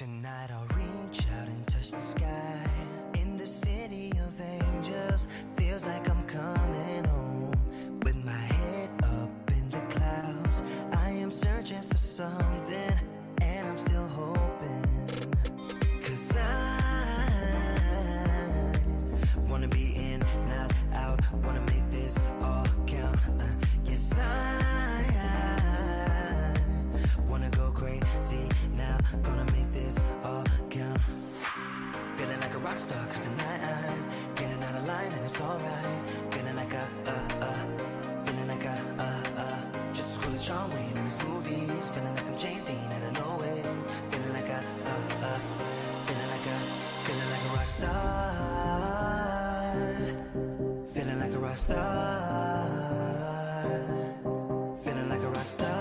Tonight I'll reach out and touch the sky. In the city of angels, feels like I'm coming home. With my head up in the clouds, I am searching for something, and I'm still hoping. 'Cause I wanna be in, not out, wanna make this all count. Yes, I wanna go crazy now, gonna make this all count. Feeling like a rock star, 'cause tonight I'm getting out of line and it's alright. Feeling like feeling like just as cool as John Wayne in his movies. Feeling like I'm James Dean and I know it. Feeling like feeling like a rock star. Feeling like a rock star. Feeling like a rock star.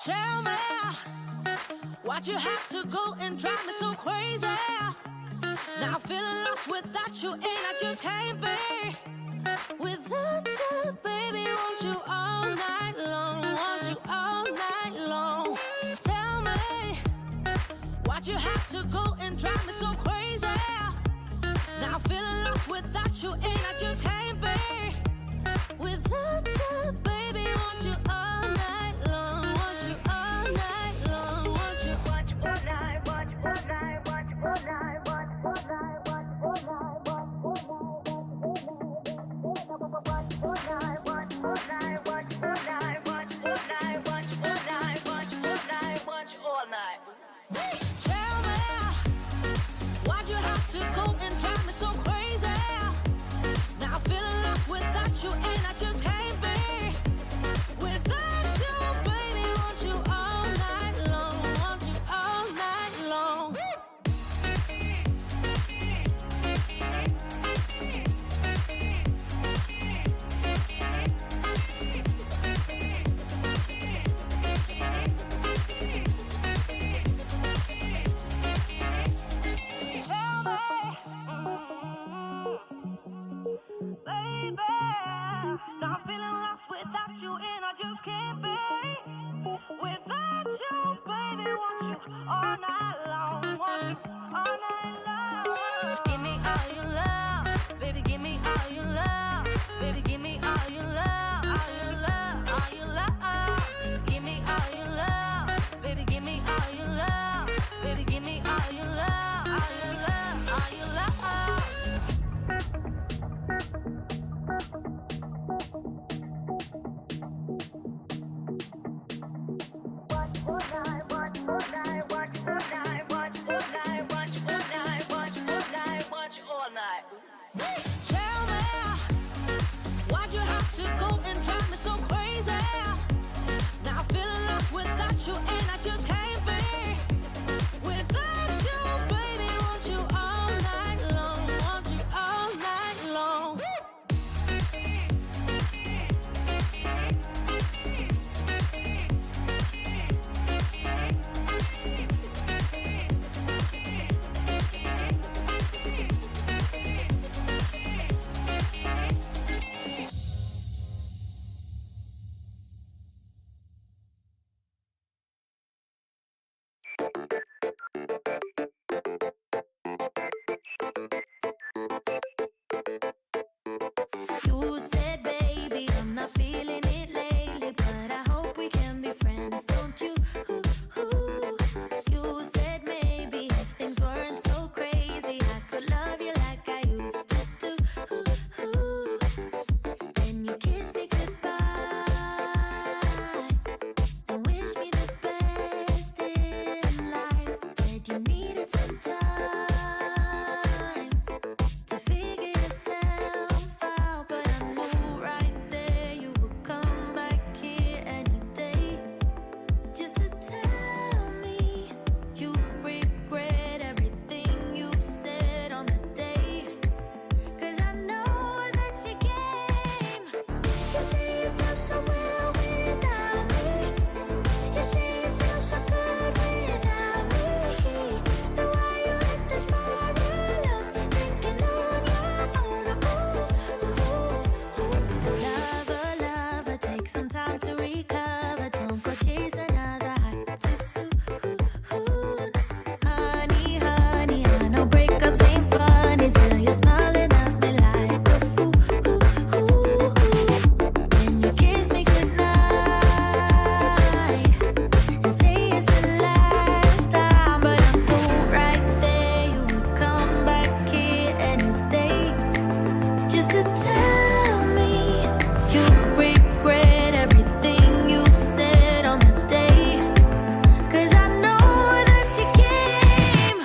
Tell me why'd you have to go and drive me so crazy? Now I'm feeling lost without you, and I just can't be without you, baby. Want you all night long, want you all night long. Tell me why'd you have to go and drive me so crazy? Now I'm feeling lost without you, and I just can't be without you, baby. Want you all night long, want you all night long, want you. Watch all night, watch all night, watch all night, watch all night, watch all night, watch all night, watch all night, watch all night, watch all night, watch all night, watch all night, watch all night. Tell me why'd you have to go and drive me so crazy? Now I'm feeling lost without you, and I just can't be without you, baby. Want you all night long, want you all night long. Baby, now I'm feeling lost without you, and I just can't be without you, baby. Want you all night long, want you all night long. Give me all your love, baby. Give me all your love, baby. Give me all your love, all your love, all your love. Give me all your love. to go and drive me so crazy. Now I'm feeling lost without you, and I just can't be without you, baby. Want you all night long, want you all night long. You said, baby, I'm not feeling it lately, but I hope we can be friends, don't you? You said maybe if things weren't so crazy, I could love you like I used to do. Then you kissed me goodbye and wished me the best in life. Said you needed some time to figure yourself out, but I knew right there you would come back here any day, just to tell me you regret everything you said on the day. 'Cause I know that you came. You say you feel so well without me. You say you feel so good without me. Then why you let this far alone, thinking on your own? Lover, take some time to recover. Don't go chase another high too soon. Honey, I know breakups ain't funny. Still you're smiling at me like a fool. When you kiss me goodnight and say it's the last time, but I knew right there you would come back here any day, just to tell me you regret everything you said on the day. 'Cause I know that you came.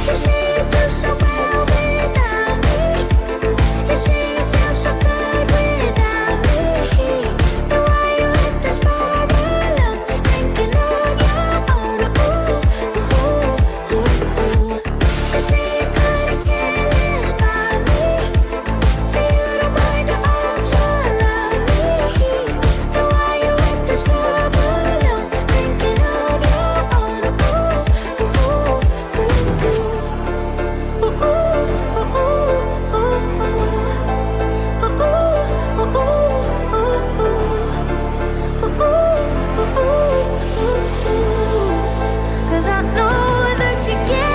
You say you feel so well without me. You say you feel so good without me. Then why you let this far alone, thinking on your own? You say you couldn't care less about me. Say you don't mind the arms around me. Then why you let this far alone, thinking on your own? Cause I know that you can.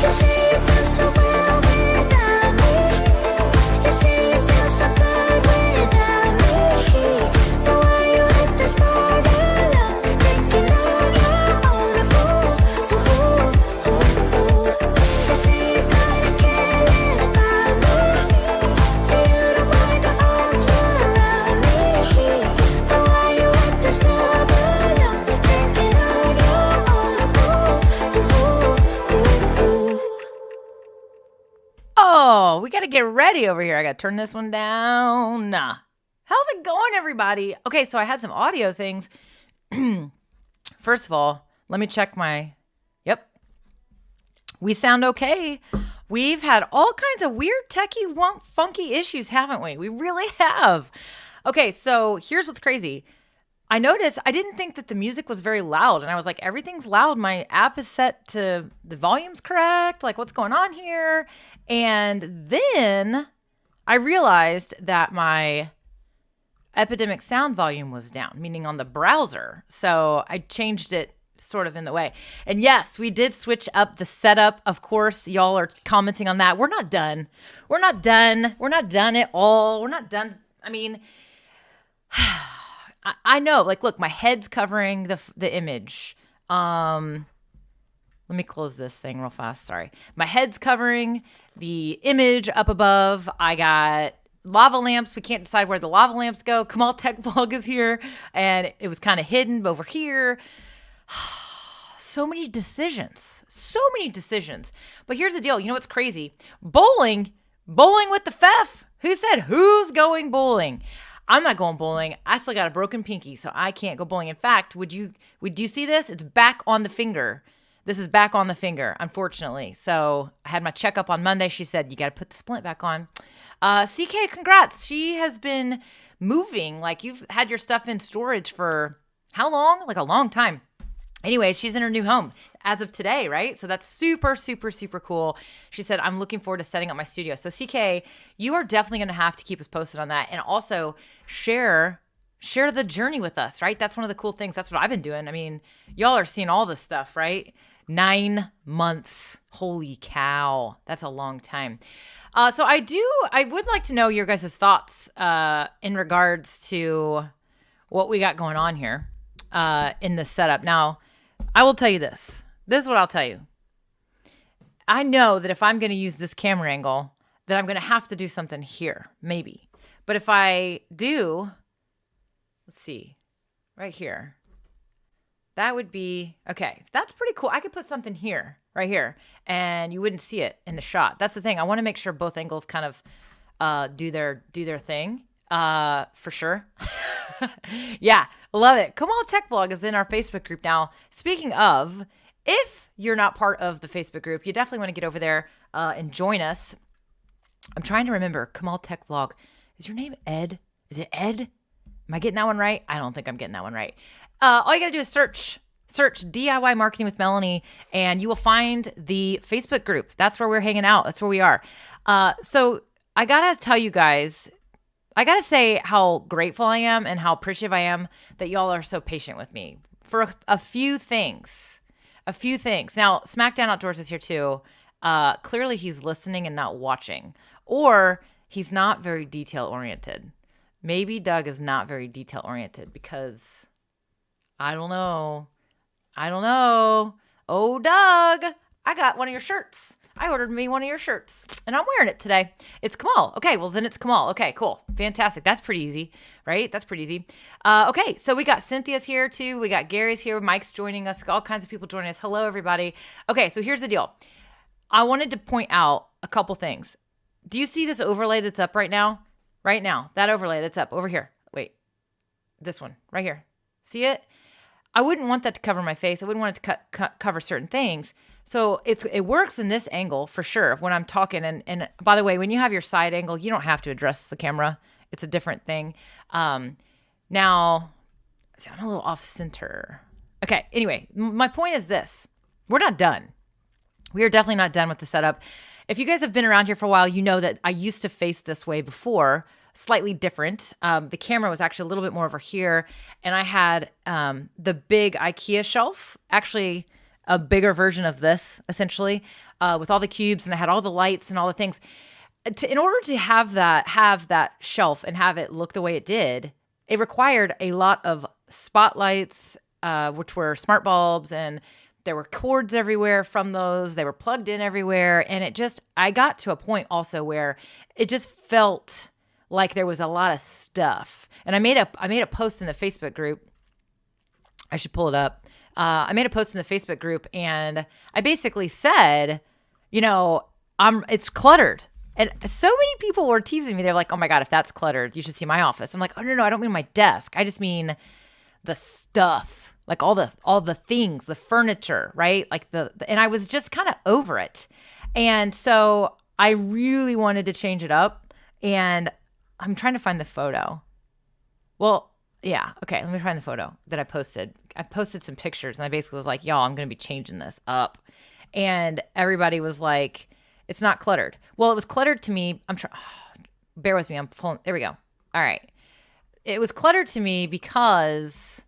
You say you feel so well without me. You say you feel so good without me. Then why you let this far alone, thinking on your own? You say you couldn't care less about me. Say you don't mind the arms around me. Then why you let this far alone, thinking on your own? Oh, we got to get ready over here. I got to turn this one down. How's it going, everybody? Okay, so I had some audio things. First of all, let me check my... Yep. We sound okay. We've had all kinds of weird, techie, funky issues, haven't we? We really have. Okay, so here's what's crazy. I noticed I didn't think that the music was very loud, and I was like, everything's loud. My app is set to the volume's correct. Like, what's going on here? And then I realized that my Epidemic sound volume was down, meaning on the browser. So I changed it sort of in the way. And yes, we did switch up the setup. Of course, y'all are commenting on that. We're not done. We're not done. We're not done at all. We're not done. I mean, I know, like, look, my head's covering the image. Let me close this thing real fast. Sorry. My head's covering the image up above. I got lava lamps. We can't decide where the lava lamps go. Kamal Tech Vlog is here, and it was kind of hidden over here. So many decisions. So many decisions. But here's the deal. You know what's crazy? Bowling Bowling with the Pfeff. Who said who's going bowling? I'm not going bowling. I still got a broken pinky, so I can't go bowling. In fact, would you see this? It's back on the finger. This is back on the finger, unfortunately. So I had my checkup on Monday. She said, you got to put the splint back on. CK, congrats. She has been moving. Like, you've had your stuff in storage for how long? Like a long time. Anyway, she's in her new home as of today, right? So that's super, super, super cool. She said, I'm looking forward to setting up my studio. So CK, you are definitely going to have to keep us posted on that. And also share the journey with us, right? That's one of the cool things. That's what I've been doing. I mean, y'all are seeing all this stuff, right? 9 months. Holy cow. That's a long time. So I would like to know your guys' thoughts in regards to what we got going on here in this setup. Now, I will tell you this. This is what I'll tell you. I know that if I'm going to use this camera angle, that I'm going to have to do something here, maybe. But if I do, let's see, right here, that would be, okay, that's pretty cool. I could put something here, right here, and you wouldn't see it in the shot. That's the thing. I want to make sure both angles kind of do their thing, for sure. Yeah, love it. Kamal Tech Vlog is in our Facebook group now. Speaking of, if you're not part of the Facebook group, you definitely want to get over there and join us. I'm trying to remember. Kamal Tech Vlog. Is your name Ed? Is it Ed? Am I getting that one right? I don't think I'm getting that one right. All you got to do is search DIY Marketing with Melanie, and you will find the Facebook group. That's where we're hanging out. That's where we are. So I got to tell you guys, I got to say how grateful I am and how appreciative I am that y'all are so patient with me for a few things. Now, SmackDown Outdoors is here too. Clearly he's listening and not watching, or he's not very detail oriented. Maybe Doug is not very detail oriented because I don't know. Oh, Doug, I got one of your shirts. I ordered me one of your shirts and I'm wearing it today. It's Kamal. Okay, well then it's Kamal. Okay, cool. Fantastic. That's pretty easy, right? That's pretty easy. Okay, so we got Cynthia's here too. We got Gary's here. Mike's joining us. We got all kinds of people joining us. Hello, everybody. Okay, so here's the deal. I wanted to point out a couple things. Do you see this overlay that's up right now? Right now, that overlay that's up over here. Wait, this one right here. See it? I wouldn't want that to cover my face. I wouldn't want it to cover certain things. So it works in this angle for sure when I'm talking. And by the way, when you have your side angle, you don't have to address the camera. It's a different thing. Now, see, I'm a little off center. Okay, anyway, my point is this. We're not done. We are definitely not done with the setup. If you guys have been around here for a while, you know that I used to face this way before, slightly different. The camera was actually a little bit more over here, and I had the big IKEA shelf, actually a bigger version of this, essentially, with all the cubes, and I had all the lights and all the things. In order to have that shelf and have it look the way it did, it required a lot of spotlights, which were smart bulbs, and there were cords everywhere from those. They were plugged in everywhere. And I got to a point also where it just felt like there was a lot of stuff. And I made a post in the Facebook group. I should pull it up. I made a post in the Facebook group and I basically said, it's cluttered. And so many people were teasing me. They're like, oh my God, if that's cluttered, you should see my office. I'm like, oh no, I don't mean my desk. I just mean the stuff. Like all the things, the furniture, right? Like and I was just kind of over it. And so I really wanted to change it up. And I'm trying to find the photo. Well, yeah. Okay. Let me find the photo that I posted. I posted some pictures and I basically was like, y'all, I'm going to be changing this up. And everybody was like, it's not cluttered. Well, it was cluttered to me. Bear with me. I'm pulling. There we go. All right. It was cluttered to me because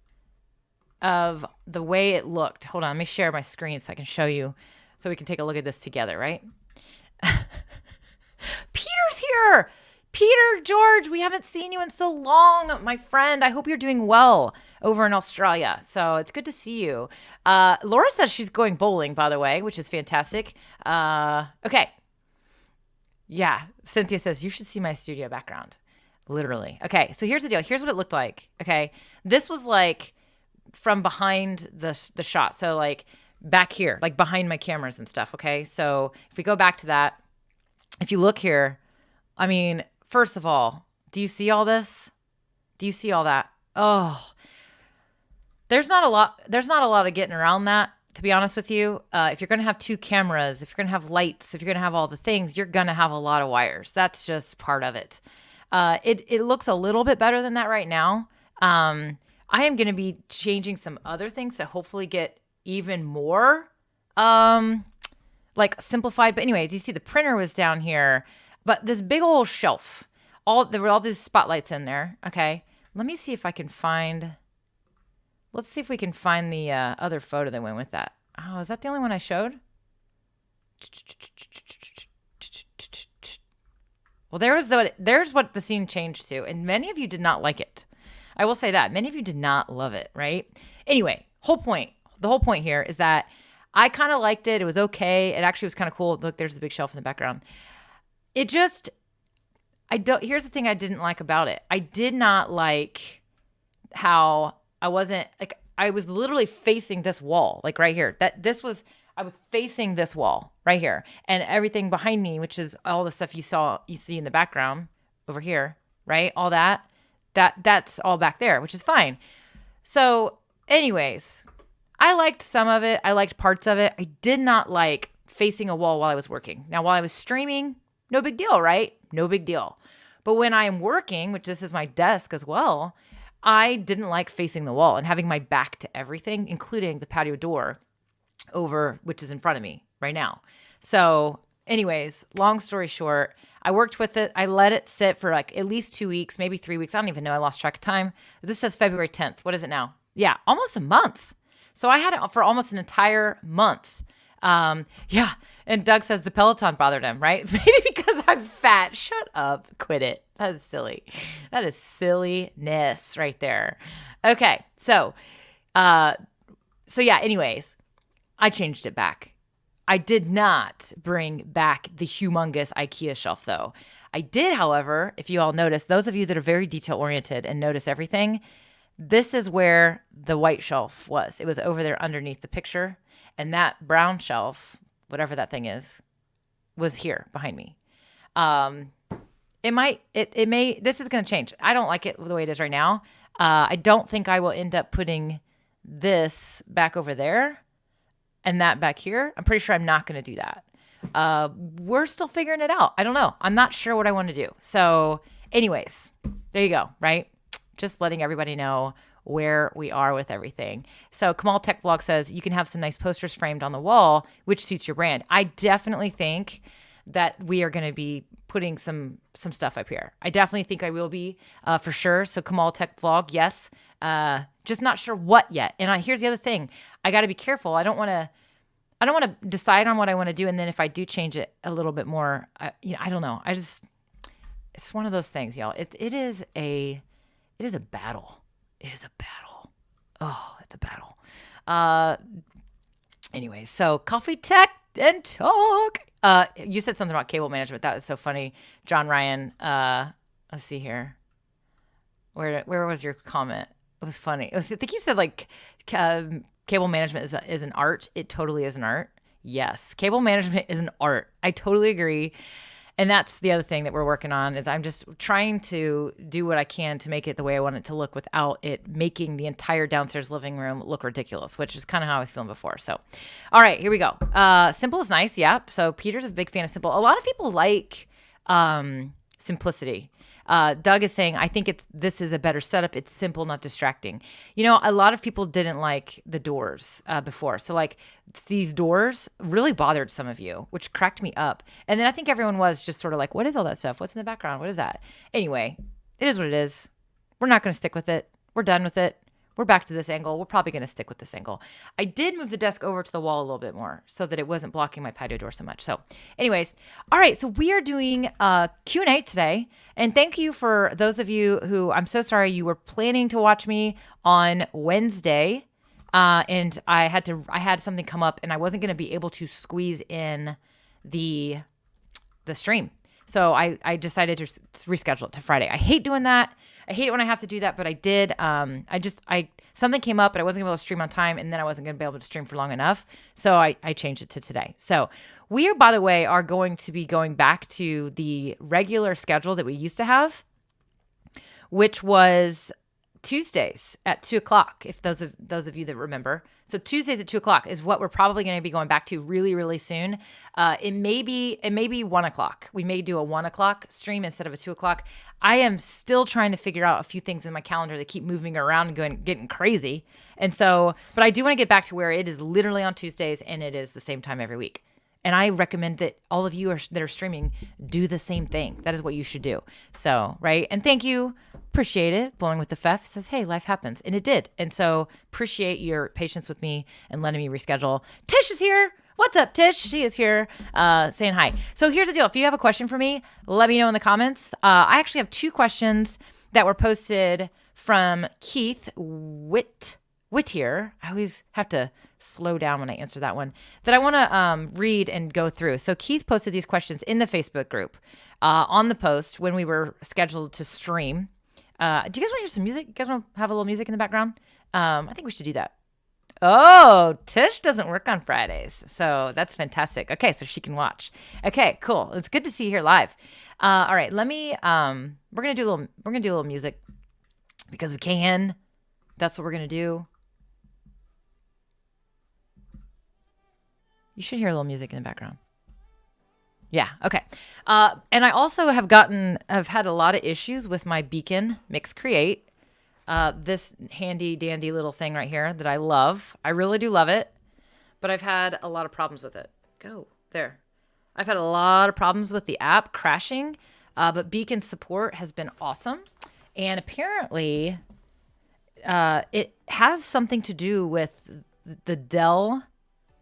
of the way it looked. Hold on, let me share my screen so I can show you, so we can take a look at this together, right? Peter's here. Peter, George, we haven't seen you in so long, my friend. I hope you're doing well over in Australia. So it's good to see you. Laura says she's going bowling, by the way, which is fantastic. Okay. Yeah, Cynthia says you should see my studio background. Literally. Okay, so here's the deal. Here's what it looked like. Okay, this was like from behind the shot. So like back here, like behind my cameras and stuff. Okay. So if we go back to that, if you look here, I mean, first of all, do you see all this? Do you see all that? Oh, there's not a lot of getting around that, to be honest with you. If you're going to have 2 cameras, if you're going to have lights, if you're going to have all the things, you're going to have a lot of wires. That's just part of it. It looks a little bit better than that right now. I am going to be changing some other things to hopefully get even more like simplified. But anyways, you see the printer was down here, but this big old shelf, there were all these spotlights in there. Okay. Let me see if I can find, let's see if we can find the other photo that went with that. Oh, is that the only one I showed? Well, there's what the scene changed to. And many of you did not like it. I will say that. Many of you did not love it, right? Anyway, the whole point here is that I kind of liked it. It was okay. It actually was kind of cool. Look, there's the big shelf in the background. Here's the thing I didn't like about it. I did not like how I was literally facing this wall, like right here. I was facing this wall right here, and everything behind me, which is all the stuff you see in the background over here, right? All that's all back there, which is fine. So anyways, I liked some of it. I liked parts of it. I did not like facing a wall while I was working. Now, while I was streaming, no big deal, right? No big deal. But when I am working, which this is my desk as well, I didn't like facing the wall and having my back to everything, including the patio door which is in front of me right now. So anyways, long story short, I worked with it. I let it sit for like at least 2 weeks, maybe 3 weeks. I don't even know. I lost track of time. This says February 10th. What is it now? Yeah, almost a month. So I had it for almost an entire month. Yeah. And Doug says the Peloton bothered him, right? Maybe because I'm fat. Shut up. Quit it. That is silly. That is silliness right there. Okay. So yeah, anyways, I changed it back. I did not bring back the humongous IKEA shelf though. I did, however, if you all notice, those of you that are very detail oriented and notice everything, this is where the white shelf was. It was over there underneath the picture. And that brown shelf, whatever that thing is, was here behind me. This is going to change. I don't like it the way it is right now. I don't think I will end up putting this back over there and that back here. I'm pretty sure I'm not going to do that. We're still figuring it out. I don't know. I'm not sure what I want to do. So anyways, there you go, right? Just letting everybody know where we are with everything. So Kamal Tech Vlog says you can have some nice posters framed on the wall, which suits your brand. I definitely think that we are going to be putting some stuff up here. I definitely think I will be for sure. So Kamal Tech Vlog, yes. Just not sure what yet. And here's the other thing. I got to be careful. I don't want to decide on what I want to do. And then if I do change it a little bit more, I don't know. It's one of those things, y'all. It is a battle. It is a battle. Oh, it's a battle. Anyway, so coffee, tech, and talk. You said something about cable management. That was so funny. John Ryan, let's see here. Where was your comment? It was funny. I think you said like cable management is an art. It totally is an art. Yes. Cable management is an art. I totally agree. And that's the other thing that we're working on is I'm just trying to do what I can to make it the way I want it to look without it making the entire downstairs living room look ridiculous, which is kind of how I was feeling before. So, all right, here we go. Simple is nice. Yeah. So Peter's a big fan of simple. A lot of people like simplicity. Doug is saying, I think this is a better setup. It's simple, not distracting. A lot of people didn't like the doors before. So like these doors really bothered some of you, which cracked me up. And then I think everyone was just sort of like, what is all that stuff? What's in the background? What is that? Anyway, it is what it is. We're not going to stick with it. We're done with it. We're back to this angle. We're probably going to stick with this angle. I did move the desk over to the wall a little bit more so that it wasn't blocking my patio door so much. So anyways, all right. So we are doing Q&A today. And thank you for those of you who, I'm so sorry, you were planning to watch me on Wednesday. And I had something come up and I wasn't going to be able to squeeze in the stream. So I decided to reschedule it to Friday. I hate doing that. I hate it when I have to do that, but I did. Something came up and I wasn't able to stream on time, and then I wasn't going to be able to stream for long enough. So I changed it to today. So we, by the way, are going to be going back to the regular schedule that we used to have, which was Tuesdays at 2:00. If those of you that remember, so Tuesdays at 2:00 is what we're probably going to be going back to really, really soon. It may be 1:00. We may do a 1:00 stream instead of a 2:00. I am still trying to figure out a few things in my calendar that keep moving around and getting crazy. And so, but I do want to get back to where it is literally on Tuesdays and it is the same time every week. And I recommend that all of you that are streaming do the same thing. That is what you should do. So, right? And thank you. Appreciate it. Blowing with the Fef says, hey, life happens. And it did. And so appreciate your patience with me and letting me reschedule. Tish is here. What's up, Tish? She is here saying hi. So here's the deal. If you have a question for me, let me know in the comments. I actually have 2 questions that were posted from Keith Whittier. I always have to slow down when I answer that one, that I want to read and go through. So Keith posted these questions in the Facebook group on the post when we were scheduled to stream. Do you guys want to hear some music? You guys want to have a little music in the background? I think we should do that. Oh, Tish doesn't work on Fridays. So that's fantastic. Okay, so she can watch. Okay, cool. It's good to see you here live. All right, let me we're going to do a little music because we can. That's what we're going to do. You should hear a little music in the background. Yeah, okay. And I also have had a lot of issues with my Beacon Mix Create. This handy dandy little thing right here that I love. I really do love it, but I've had a lot of problems with it. Go there. I've had a lot of problems with the app crashing, but Beacon support has been awesome. And apparently it has something to do with the Dell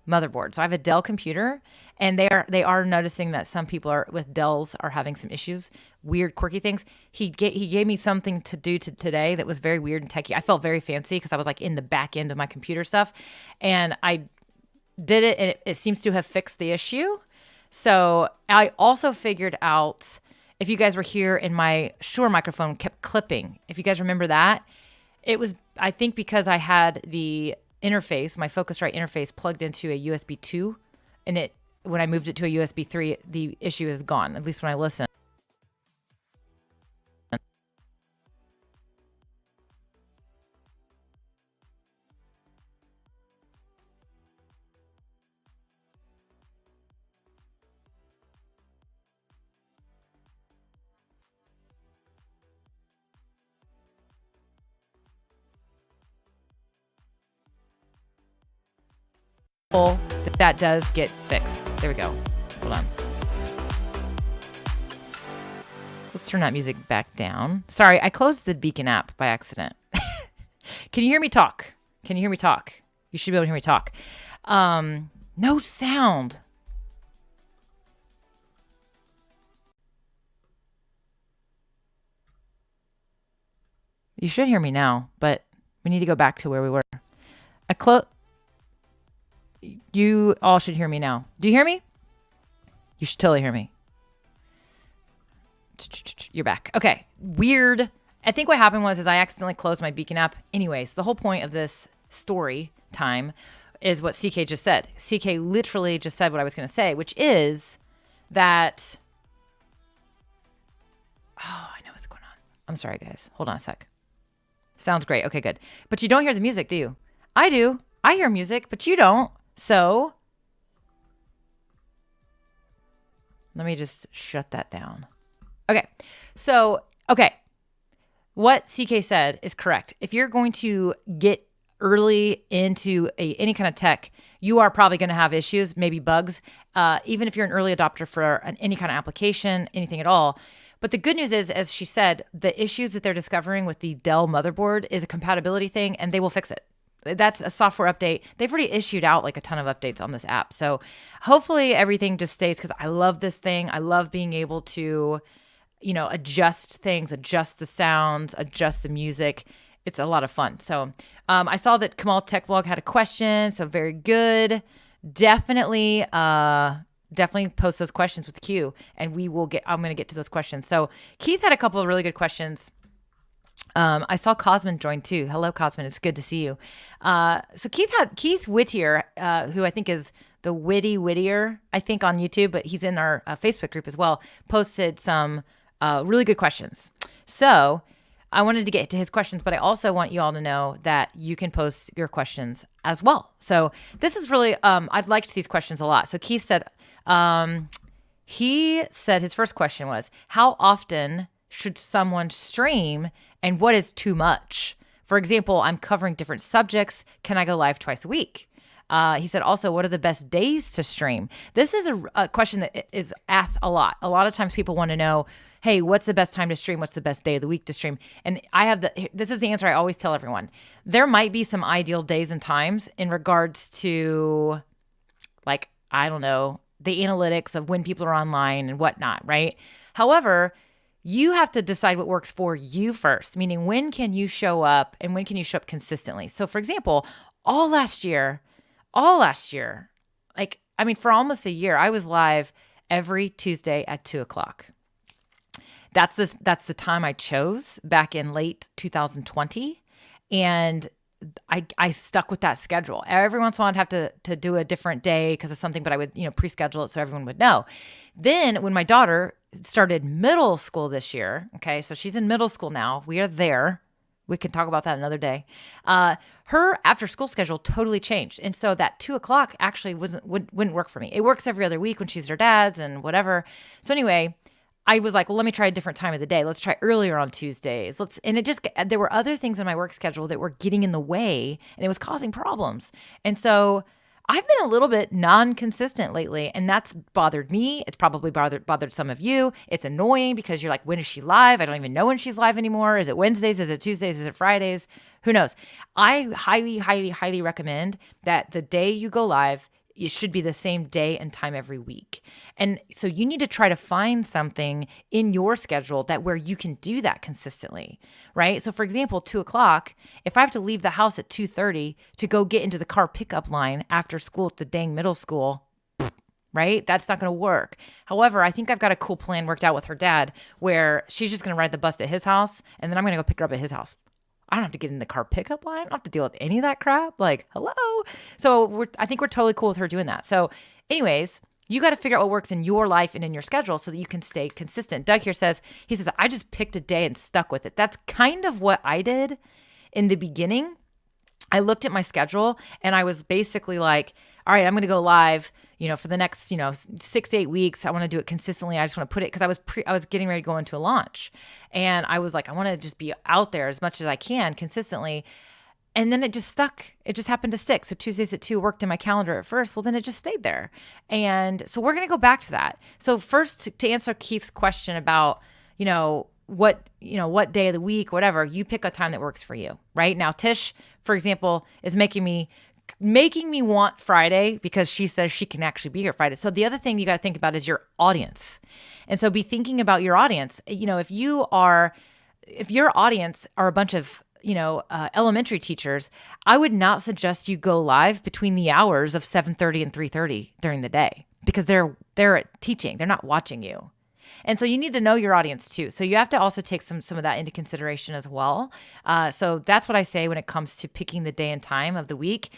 motherboard. So I have a Dell computer, and they are noticing that some people with Dells are having some issues, weird, quirky things. He gave me something to do today that was very weird and techy. I felt very fancy because I was like in the back end of my computer stuff, and I did it, and it seems to have fixed the issue. So I also figured out, if you guys were here and my Shure microphone kept clipping, if you guys remember that, it was, I think, because I had the interface, my Focusrite interface, plugged into a USB 2, and when I moved it to a USB 3, the issue is gone, at least when I listen. That does get fixed. There we go. Hold on. Let's turn that music back down. Sorry, I closed the Beacon app by accident. Can you hear me talk? Can you hear me talk? You should be able to hear me talk. No sound. You should hear me now, but we need to go back to where we were. You all should hear me now. Do you hear me? You should totally hear me. You're back. Okay. Weird. I think what happened was I accidentally closed my Beacon app. Anyways, the whole point of this story time is what CK just said. CK literally just said what I was going to say, which is that... Oh, I know what's going on. I'm sorry, guys. Hold on a sec. Sounds great. Okay, good. But you don't hear the music, do you? I do. I hear music, but you don't. So let me just shut that down. Okay. So, okay. What CK said is correct. If you're going to get early into any kind of tech, you are probably going to have issues, maybe bugs, even if you're an early adopter for any kind of application, anything at all. But the good news is, as she said, the issues that they're discovering with the Dell motherboard is a compatibility thing, and they will fix it. That's a software update. They've already issued out like a ton of updates on this app. So hopefully everything just stays, because I love this thing. I love being able to, adjust things, adjust the sounds, adjust the music. It's a lot of fun. So I saw that Kamal Tech Vlog had a question. So very good. Definitely definitely post those questions with Q, and I'm going to get to those questions. So Keith had a couple of really good questions. I saw Cosmin join too. Hello, Cosmin. It's good to see you. So Keith Whittier, who I think is the Whittier, I think on YouTube, but he's in our Facebook group as well, posted some really good questions. So I wanted to get to his questions, but I also want you all to know that you can post your questions as well. So this is really, I've liked these questions a lot. So Keith said, his first question was, how often should someone stream and what is too much? For example, I'm covering different subjects. Can I go live twice a week? He said also, what are the best days to stream? This is a question that is asked a lot. A lot of times people want to know, hey, what's the best time to stream? What's the best day of the week to stream? And this is the answer I always tell everyone. There might be some ideal days and times in regards to, like, I don't know, the analytics of when people are online and whatnot, right? However, you have to decide what works for you first, meaning when can you show up and when can you show up consistently? So for example, all last year, for almost a year, I was live every Tuesday at 2:00. That's the time I chose back in late 2020. And I stuck with that schedule. Every once in a while I'd have to do a different day because of something, but I would, pre-schedule it so everyone would know. Then when my daughter started middle school this year, okay, so she's in middle school now. We are there. We can talk about that another day. Her after school schedule totally changed. And so that 2:00 actually wouldn't work for me. It works every other week when she's at her dad's and whatever. So anyway, I was like, well, let me try a different time of the day. Let's try earlier on Tuesdays. There were other things in my work schedule that were getting in the way and it was causing problems. And so I've been a little bit non-consistent lately, and that's bothered me. It's probably bothered some of you. It's annoying because you're like, when is she live? I don't even know when she's live anymore. Is it Wednesdays? Is it Tuesdays? Is it Fridays? Who knows? I highly, highly, highly recommend that the day you go live, it should be the same day and time every week. And so you need to try to find something in your schedule where you can do that consistently, right? So for example, 2:00, if I have to leave the house at 2:30 to go get into the car pickup line after school at the dang middle school, right? That's not going to work. However, I think I've got a cool plan worked out with her dad where she's just going to ride the bus at his house and then I'm going to go pick her up at his house. I don't have to get in the car pickup line. I don't have to deal with any of that crap. Like, hello. So I think we're totally cool with her doing that. So anyways, you got to figure out what works in your life and in your schedule so that you can stay consistent. Doug here says, I just picked a day and stuck with it. That's kind of what I did in the beginning. I looked at my schedule and I was basically like, all right, I'm going to go live, for the next, 6 to 8 weeks. I want to do it consistently. I just want to put it because I was getting ready to go into a launch. And I was like, I want to just be out there as much as I can consistently. And then it just stuck. It just happened to stick. So Tuesdays at 2 worked in my calendar at first. Well, then it just stayed there. And so we're going to go back to that. So first, to answer Keith's question about, what day of the week, whatever, you pick a time that works for you, right? Now, Tish, for example, is making me want Friday because she says she can actually be here Friday. So the other thing you got to think about is your audience. And so be thinking about your audience. If your audience are a bunch of, elementary teachers, I would not suggest you go live between the hours of 7:30 and 3:30 during the day because they're teaching. They're not watching you. And so you need to know your audience too. So you have to also take some of that into consideration as well. So that's what I say when it comes to picking the day and time of the week.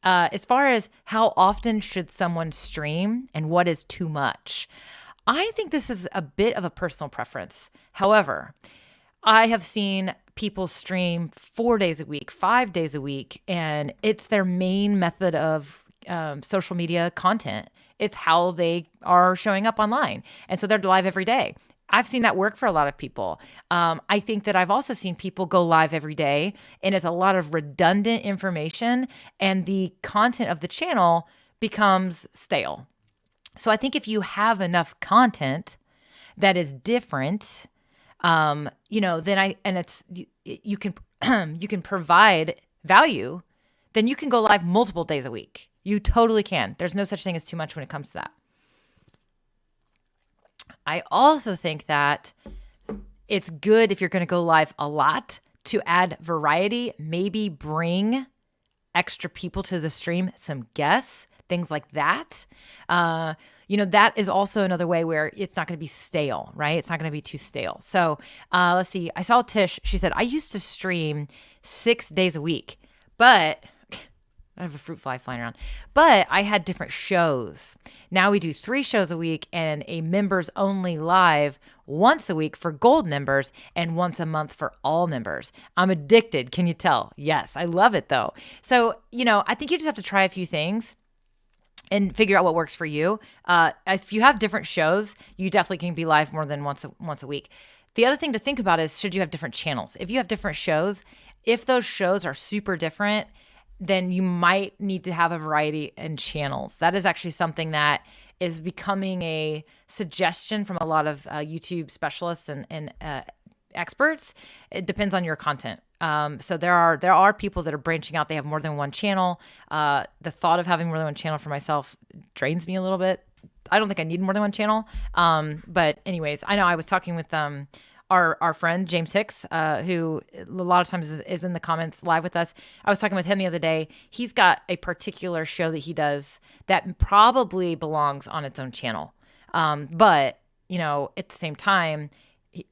As far as how often should someone stream and what is too much, I think this is a bit of a personal preference. However, I have seen people stream 4 days a week, 5 days a week, and it's their main method of social media content. It's how they are showing up online. And so they're live every day. I've seen that work for a lot of people. I think that I've also seen people go live every day, and it's a lot of redundant information, and the content of the channel becomes stale. So I think if you have enough content that is different, then you can provide value, then you can go live multiple days a week. You totally can. There's no such thing as too much when it comes to that. I also think that it's good if you're going to go live a lot to add variety, maybe bring extra people to the stream, some guests, things like that. that is also another way where it's not going to be stale, right? It's not going to be too stale. So let's see. I saw Tish. She said, I used to stream 6 days a week, but I have a fruit fly flying around, but I had different shows. Now we do 3 shows a week and a members only live once a week for gold members and once a month for all members. I'm addicted. Can you tell? Yes, I love it though. So, I think you just have to try a few things and figure out what works for you. If you have different shows, you definitely can be live more than once a week. The other thing to think about is, should you have different channels? If you have different shows, if those shows are super different, then you might need to have a variety in channels. That is actually something that is becoming a suggestion from a lot of YouTube specialists and experts. It depends on your content. So there are people that are branching out. They have more than one channel. The thought of having more than one channel for myself drains me a little bit. I don't think I need more than one channel. But anyways, I know I was talking with our friend James Hicks, who a lot of times is in the comments live with us. I was talking with him the other day. He's got a particular show that he does that probably belongs on its own channel. But at the same time,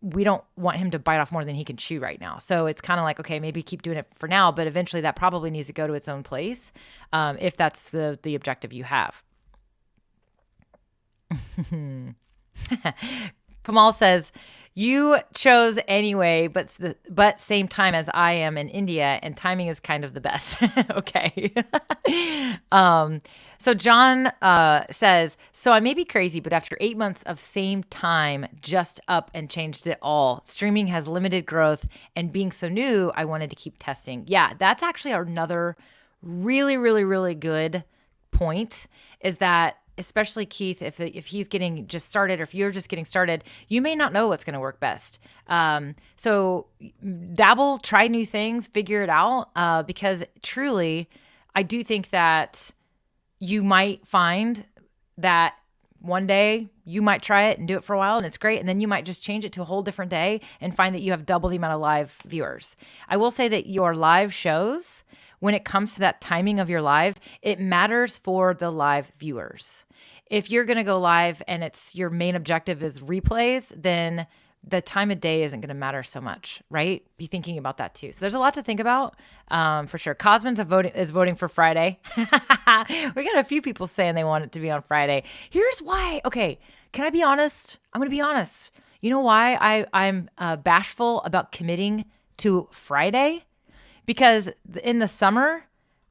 we don't want him to bite off more than he can chew right now. So it's kind of like, okay, maybe keep doing it for now, but eventually that probably needs to go to its own place, if that's the objective you have. Kamal says, you chose anyway, but same time as I am in India, and timing is kind of the best. Okay. So John says, so I may be crazy, but after 8 months of same time, just up and changed it all. Streaming has limited growth, and being so new, I wanted to keep testing. Yeah, that's actually another really, really, really good point, is that especially Keith, if he's getting just started, or if you're just getting started, you may not know what's going to work best. So dabble, try new things, figure it out, because truly, I do think that you might find that one day you might try it and do it for a while and it's great. And then you might just change it to a whole different day and find that you have double the amount of live viewers. I will say that your live shows, when it comes to that timing of your live, it matters for the live viewers. If you're going to go live and it's your main objective is replays, then the time of day isn't going to matter so much, right? Be thinking about that too. So there's a lot to think about, for sure. Cosman's is voting for Friday. We got a few people saying they want it to be on Friday. Here's why. Okay, can I be honest? I'm going to be honest. You know why I'm bashful about committing to Friday? Because in the summer,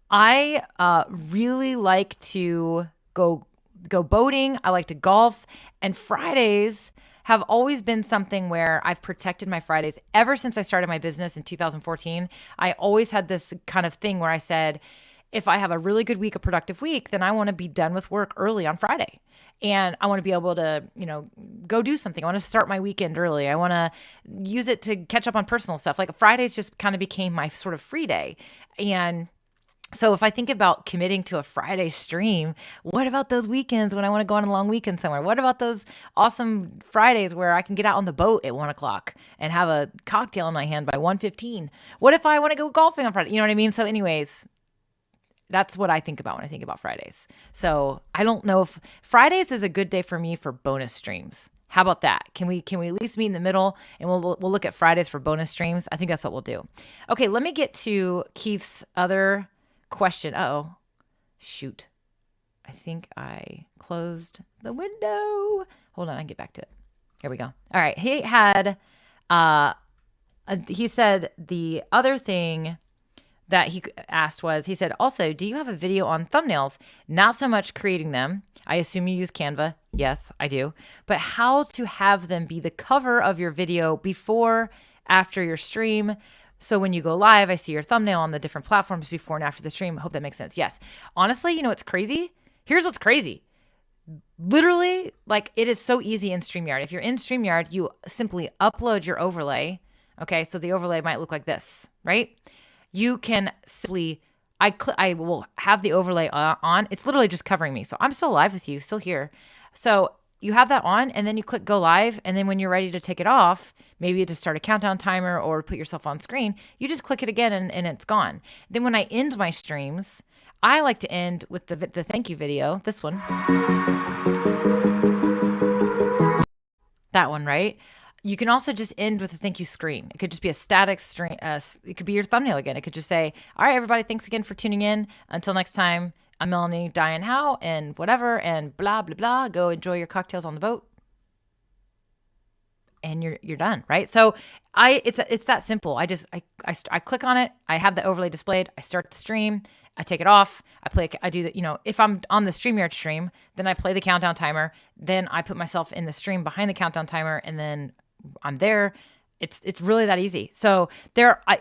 I really like to go boating. I like to golf, and Fridays have always been something where I've protected my Fridays. Ever since I started my business in 2014, I always had this kind of thing where I said, if I have a really good week, a productive week, then I want to be done with work early on Friday. And I want to be able to, go do something. I want to start my weekend early. I want to use it to catch up on personal stuff. Like Fridays just kind of became my sort of free day. And so if I think about committing to a Friday stream, what about those weekends when I want to go on a long weekend somewhere? What about those awesome Fridays where I can get out on the boat at 1:00 and have a cocktail in my hand by 1:15? What if I want to go golfing on Friday? You know what I mean? So anyways, that's what I think about when I think about Fridays. So I don't know if Fridays is a good day for me for bonus streams. How about that? Can we at least meet in the middle, and we'll look at Fridays for bonus streams? I think that's what we'll do. Okay, let me get to Keith's other question. Uh-oh. Shoot. I think I closed the window. Hold on, I can get back to it. Here we go. All right. He had, he said the other thing that he asked was, he said, also, do you have a video on thumbnails? Not so much creating them. I assume you use Canva. Yes, I do. But how to have them be the cover of your video before, after your stream. So when you go live, I see your thumbnail on the different platforms before and after the stream. I hope that makes sense. Yes. Honestly, you know what's crazy? Here's what's crazy. Literally, like, it is so easy in StreamYard. If you're in StreamYard, you simply upload your overlay. Okay, so the overlay might look like this, right? You can simply, I will have the overlay on. It's literally just covering me. So I'm still live with you, still here. So you have that on, and then you click go live. And then when you're ready to take it off, maybe to start a countdown timer or put yourself on screen, you just click it again and it's gone. Then when I end my streams, I like to end with the thank you video, this one. that one, right? You can also just end with a thank you screen. It could just be a static string. It could be your thumbnail again. It could just say, all right, everybody, thanks again for tuning in. Until next time, I'm Melanie, Diane Howe, and whatever, and blah, blah, blah. Go enjoy your cocktails on the boat. And you're done, right? So it's that simple. I click on it. I have the overlay displayed. I start the stream. I take it off. I do the, if I'm on the StreamYard stream, then I play the countdown timer. Then I put myself in the stream behind the countdown timer, and then I'm there. It's really that easy. So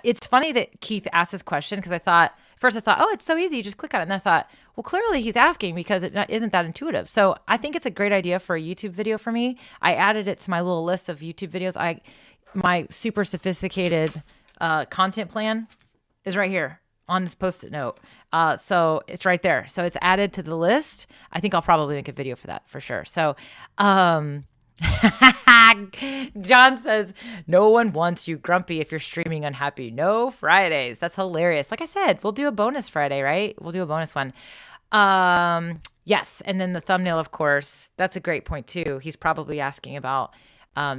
it's funny that Keith asked this question, because I thought, oh, it's so easy. You just click on it. And I thought, well, clearly he's asking because it isn't that intuitive. So I think it's a great idea for a YouTube video for me. I added it to my little list of YouTube videos. My super sophisticated content plan is right here on this Post-it note. So it's right there. So it's added to the list. I think I'll probably make a video for that for sure. So, John says, no one wants you grumpy if you're streaming unhappy. No Fridays. That's hilarious. Like I said, we'll do a bonus Friday, right? We'll do a bonus one. Yes. And then the thumbnail, of course, that's a great point too. He's probably asking about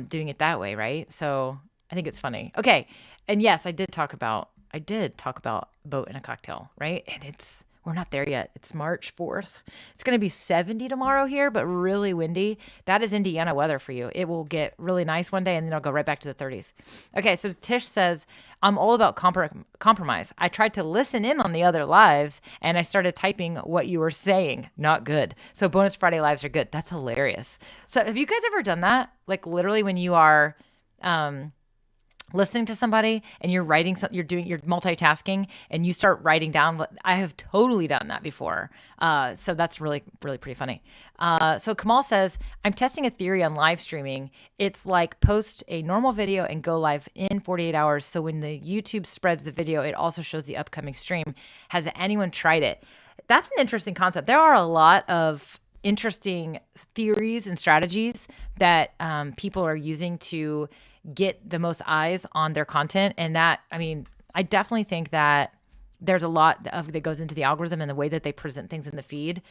doing it that way, right? So I think it's funny. Okay. And yes, I did talk about boat and a cocktail, right? And we're not there yet. It's March 4th. It's going to be 70 tomorrow here, but really windy. That is Indiana weather for you. It will get really nice one day, and then it'll go right back to the 30s. Okay, so Tish says, I'm all about compromise. I tried to listen in on the other lives, and I started typing what you were saying. Not good. So bonus Friday lives are good. That's hilarious. So have you guys ever done that? Like literally when you are listening to somebody and you're writing something, you're multitasking and you start writing down what I have totally done that before. So that's really, really pretty funny. So Kamal says, I'm testing a theory on live streaming. It's like post a normal video and go live in 48 hours. So when the YouTube spreads the video, it also shows the upcoming stream. Has anyone tried it? That's an interesting concept. There are a lot of interesting theories and strategies that people are using to get the most eyes on their content. And that, I definitely think that there's a lot that goes into the algorithm and the way that they present things in the feed.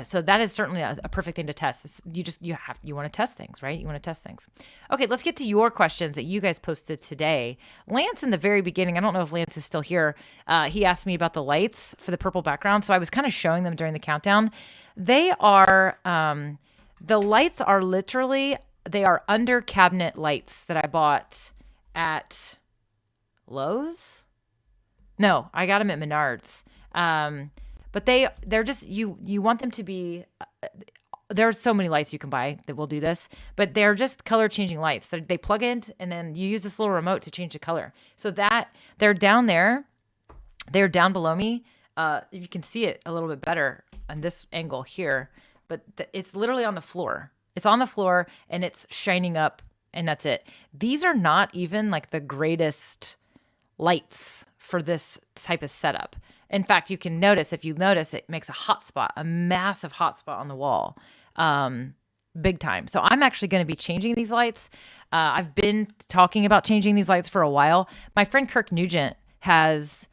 So that is certainly a perfect thing to test. You want to test things, right? You want to test things. Okay, let's get to your questions that you guys posted today. Lance, in the very beginning, I don't know if Lance is still here. He asked me about the lights for the purple background. So I was kind of showing them during the countdown. They are, the lights are literally, they are under cabinet lights that I bought at Lowe's. No, I got them at Menards. But they're just, you want them to be, there's so many lights you can buy that will do this, but they're just color changing lights. They plug in and then you use this little remote to change the color. So that they're down there, they're down below me. You can see it a little bit better on this angle here, but it's literally on the floor. It's on the floor and it's shining up and that's it. These are not even like the greatest lights for this type of setup. In fact, if you notice, it makes a hotspot, a massive hotspot on the wall, big time. So I'm actually going to be changing these lights. I've been talking about changing these lights for a while. My friend Kirk Nugent has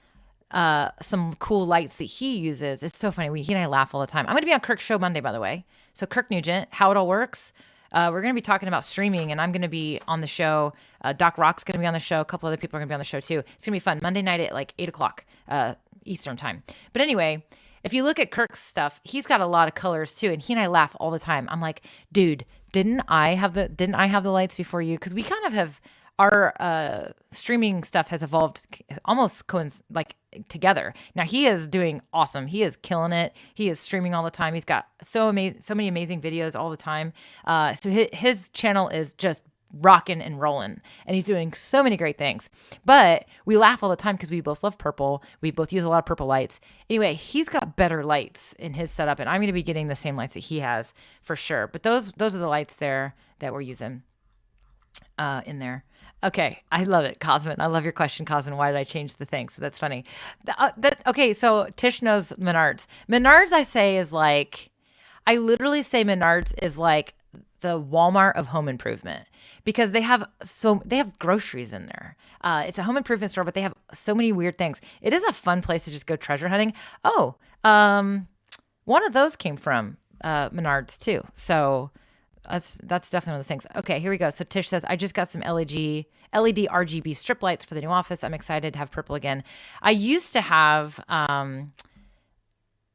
some cool lights that he uses. It's so funny. He and I laugh all the time. I'm going to be on Kirk's show Monday, by the way. So Kirk Nugent, how it all works. We're going to be talking about streaming, and I'm going to be on the show. Doc Rock's going to be on the show. A couple other people are going to be on the show too. It's going to be fun. Monday night at like 8 o'clock Eastern time. But anyway, if you look at Kirk's stuff, he's got a lot of colors too, and he and I laugh all the time. I'm like, dude, didn't I have the lights before you? Because we kind of have. Our streaming stuff has evolved almost together. Now he is doing awesome. He is killing it. He is streaming all the time. He's got so many amazing videos all the time. So his channel is just rocking and rolling, and he's doing so many great things. But we laugh all the time because we both love purple. We both use a lot of purple lights. Anyway, he's got better lights in his setup, and I'm going to be getting the same lights that he has for sure. But those are the lights there that we're using in there. Okay, I love it, Cosmin. I love your question, Cosmin. Why did I change the thing? So that's funny. Okay, so Tish knows Menards. Menards, I say, is like, I literally say Menards is like the Walmart of home improvement because they have groceries in there. It's a home improvement store, but they have so many weird things. It is a fun place to just go treasure hunting. Oh, one of those came from Menards too. So That's definitely one of the things. Okay, here we go. So Tish says, I just got some LED RGB strip lights for the new office. I'm excited to have purple again. I used to have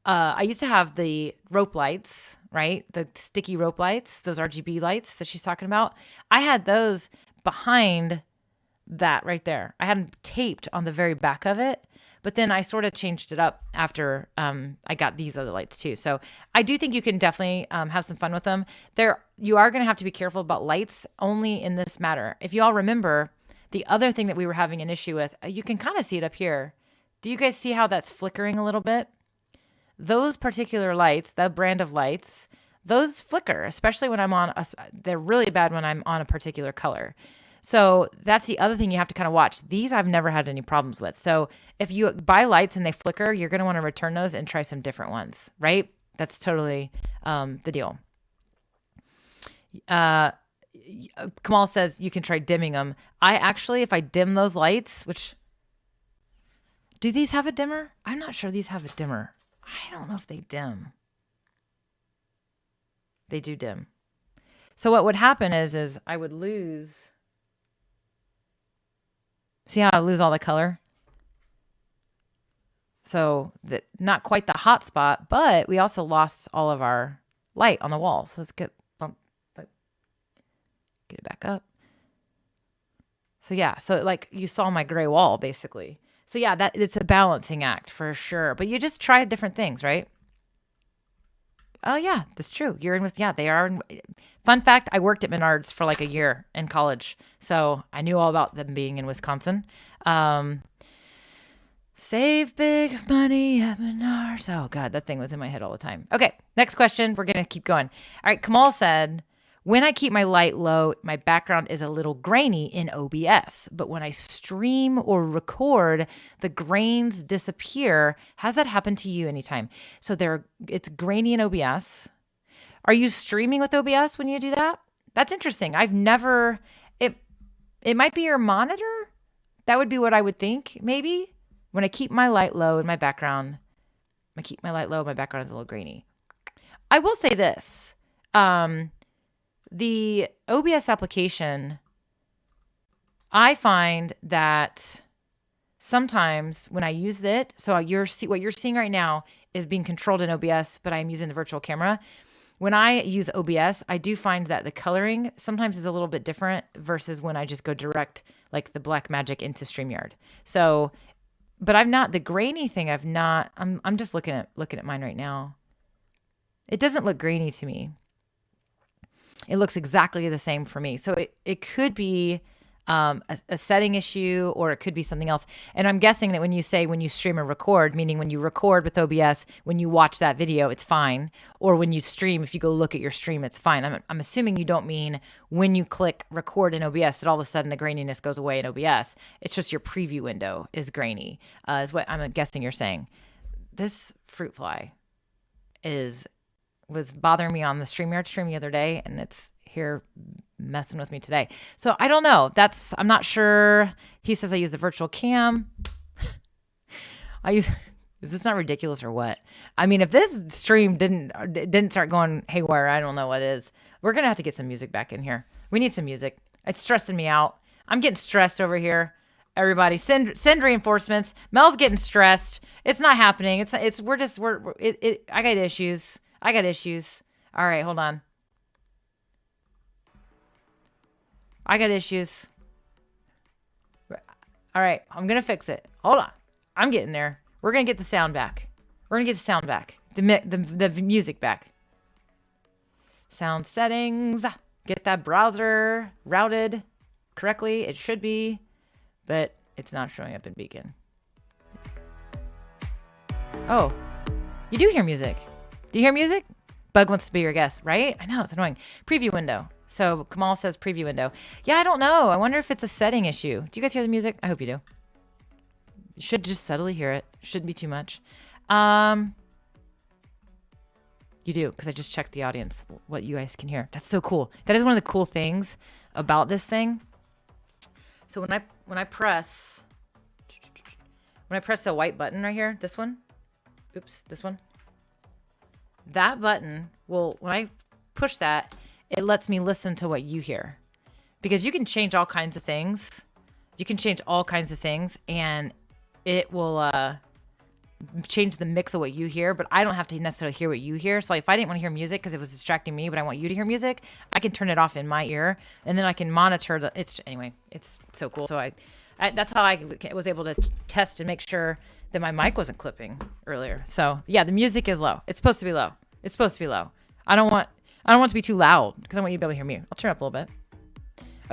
the rope lights, right? The sticky rope lights, those RGB lights that she's talking about. I had those behind that right there. I had them taped on the very back of it, but then I sort of changed it up after I got these other lights too. So I do think you can definitely have some fun with them. You are going to have to be careful about lights only in this matter. If you all remember, the other thing that we were having an issue with, you can kind of see it up here. Do you guys see how that's flickering a little bit? Those particular lights, that brand of lights, those flicker, especially when I'm on, they're really bad when I'm on a particular color. So that's the other thing you have to kind of watch. These I've never had any problems with. So if you buy lights and they flicker, you're going to want to return those and try some different ones, right? That's totally the deal. Kamal says you can try dimming them. If I dim those lights, do these have a dimmer? I'm not sure these have a dimmer. I don't know if they dim. They do dim. So what would happen is I would lose. See how I lose all the color? So not quite the hot spot, but we also lost all of our light on the wall. So let's get it back up. So yeah, so like you saw my gray wall basically. So yeah, it's a balancing act for sure. But you just try different things, right? Oh yeah, that's true. You're in with, they are. Fun fact, I worked at Menards for like a year in college. So I knew all about them being in Wisconsin. Save big money at Menards. Oh God, that thing was in my head all the time. Okay, next question. We're going to keep going. All right, Kamal said, when I keep my light low, my background is a little grainy in OBS, but when I stream or record, the grains disappear. Has that happened to you anytime? So it's grainy in OBS. Are you streaming with OBS when you do that? That's interesting. I've never, it might be your monitor. That would be what I would think, maybe. When I keep my light low in my background, is a little grainy. I will say this. The OBS application, I find that sometimes when I use it, so what you're seeing right now is being controlled in OBS, but I'm using the virtual camera. When I use OBS, I do find that the coloring sometimes is a little bit different versus when I just go direct, like the Black Magic into StreamYard. So, but the grainy thing, I'm just looking at mine right now. It doesn't look grainy to me. It looks exactly the same for me. So it could be a setting issue, or it could be something else. And I'm guessing that when you stream or record, meaning when you record with OBS, when you watch that video, it's fine. Or when you stream, if you go look at your stream, it's fine. I'm assuming you don't mean when you click record in OBS that all of a sudden the graininess goes away in OBS. It's just your preview window is grainy, is what I'm guessing you're saying. This fruit fly was bothering me on the StreamYard stream the other day, and it's here messing with me today. So I don't know. I'm not sure. He says I use the virtual cam. Is this not ridiculous or what? I mean, if this stream didn't start going haywire, I don't know what is. We're going to have to get some music back in here. We need some music. It's stressing me out. I'm getting stressed over here. Everybody send reinforcements. Mel's getting stressed. It's not happening. I got issues. All right, hold on. I got issues. All right, I'm going to fix it. Hold on. I'm getting there. We're going to get the sound back. The music back. Sound settings. Get that browser routed correctly. It should be, but it's not showing up in Beacon. Oh, you do hear music. Do you hear music? Bug wants to be your guest, right? I know, it's annoying. Preview window. So Kamal says preview window. Yeah, I don't know. I wonder if it's a setting issue. Do you guys hear the music? I hope you do. You should just subtly hear it. Shouldn't be too much. You do, because I just checked the audience, what you guys can hear. That's so cool. That is one of the cool things about this thing. So when I press the white button right here, this one, that button will, when I push that, it lets me listen to what you hear, because you can change all kinds of things. You can change all kinds of things, and it will change the mix of what you hear, but I don't have to necessarily hear what you hear. So like, if I didn't want to hear music because it was distracting me, but I want you to hear music, I can turn it off in my ear, and then I can monitor it's so cool. So I that's how I was able to test and make sure that my mic wasn't clipping earlier. So yeah, the music is low. It's supposed to be low. It's supposed to be low. I don't want it to be too loud because I want you to be able to hear me. I'll turn it up a little bit.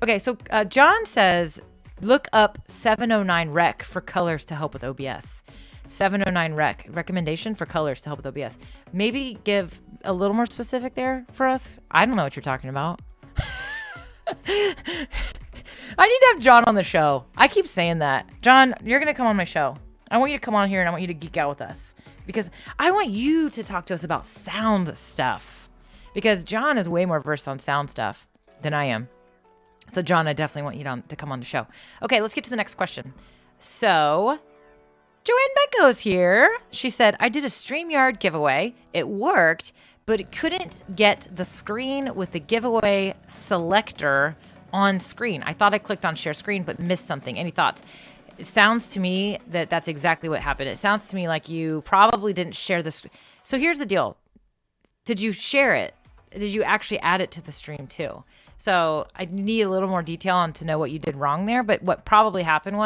Okay, so John says, look up 709 rec for colors to help with OBS. 709 rec, recommendation for colors to help with OBS. Maybe give a little more specific there for us. I don't know what you're talking about. I need to have John on the show. I keep saying that. John, you're going to come on my show. I want you to come on here and I want you to geek out with us, because I want you to talk to us about sound stuff, because John is way more versed on sound stuff than I am. So John, I definitely want you to come on the show. Okay, let's get to the next question. So Joanne Becko's here. She said, I did a StreamYard giveaway. It worked, but it couldn't get the screen with the giveaway selector on screen. I thought I clicked on share screen, but missed something. Any thoughts? It sounds to me that that's exactly what happened. It sounds to me like you probably didn't share the screen. So here's the deal. Did you share it? Did you actually add it to the stream too? So I need a little more detail on to know what you did wrong there. But what probably happened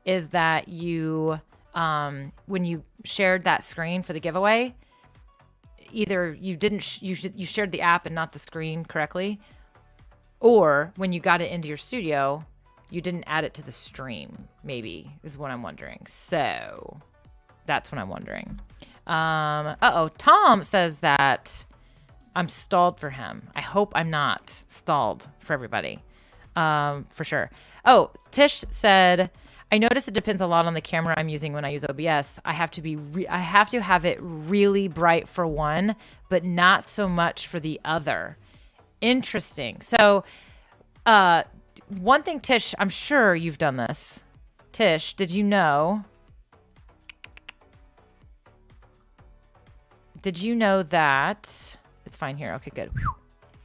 is that you, when you shared that screen for the giveaway, either you didn't, you shared the app and not the screen correctly, or when you got it into your studio, you didn't add it to the stream, maybe, is what I'm wondering. So that's what I'm wondering. Tom says that I'm stalled for him. I hope I'm not stalled for everybody, for sure. Oh, Tish said, I notice it depends a lot on the camera I'm using when I use OBS. I have to have it really bright for one, but not so much for the other. Interesting. So, one thing, Tish, I'm sure you've done this. Tish, did you know that it's fine here? Okay, good. Whew.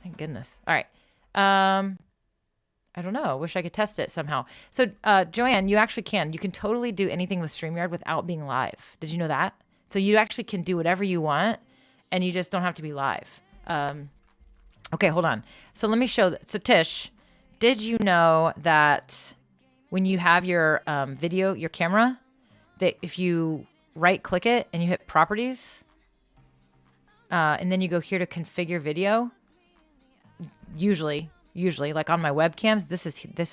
Thank goodness. All right. I don't know. Wish I could test it somehow. So, Joanne, you actually can. You can totally do anything with StreamYard without being live. Did you know that? So you actually can do whatever you want, and you just don't have to be live. Okay, hold on. So let me show that. So Tish, did you know that when you have your video, your camera, that if you right click it and you hit properties, and then you go here to configure video, usually like on my webcams, this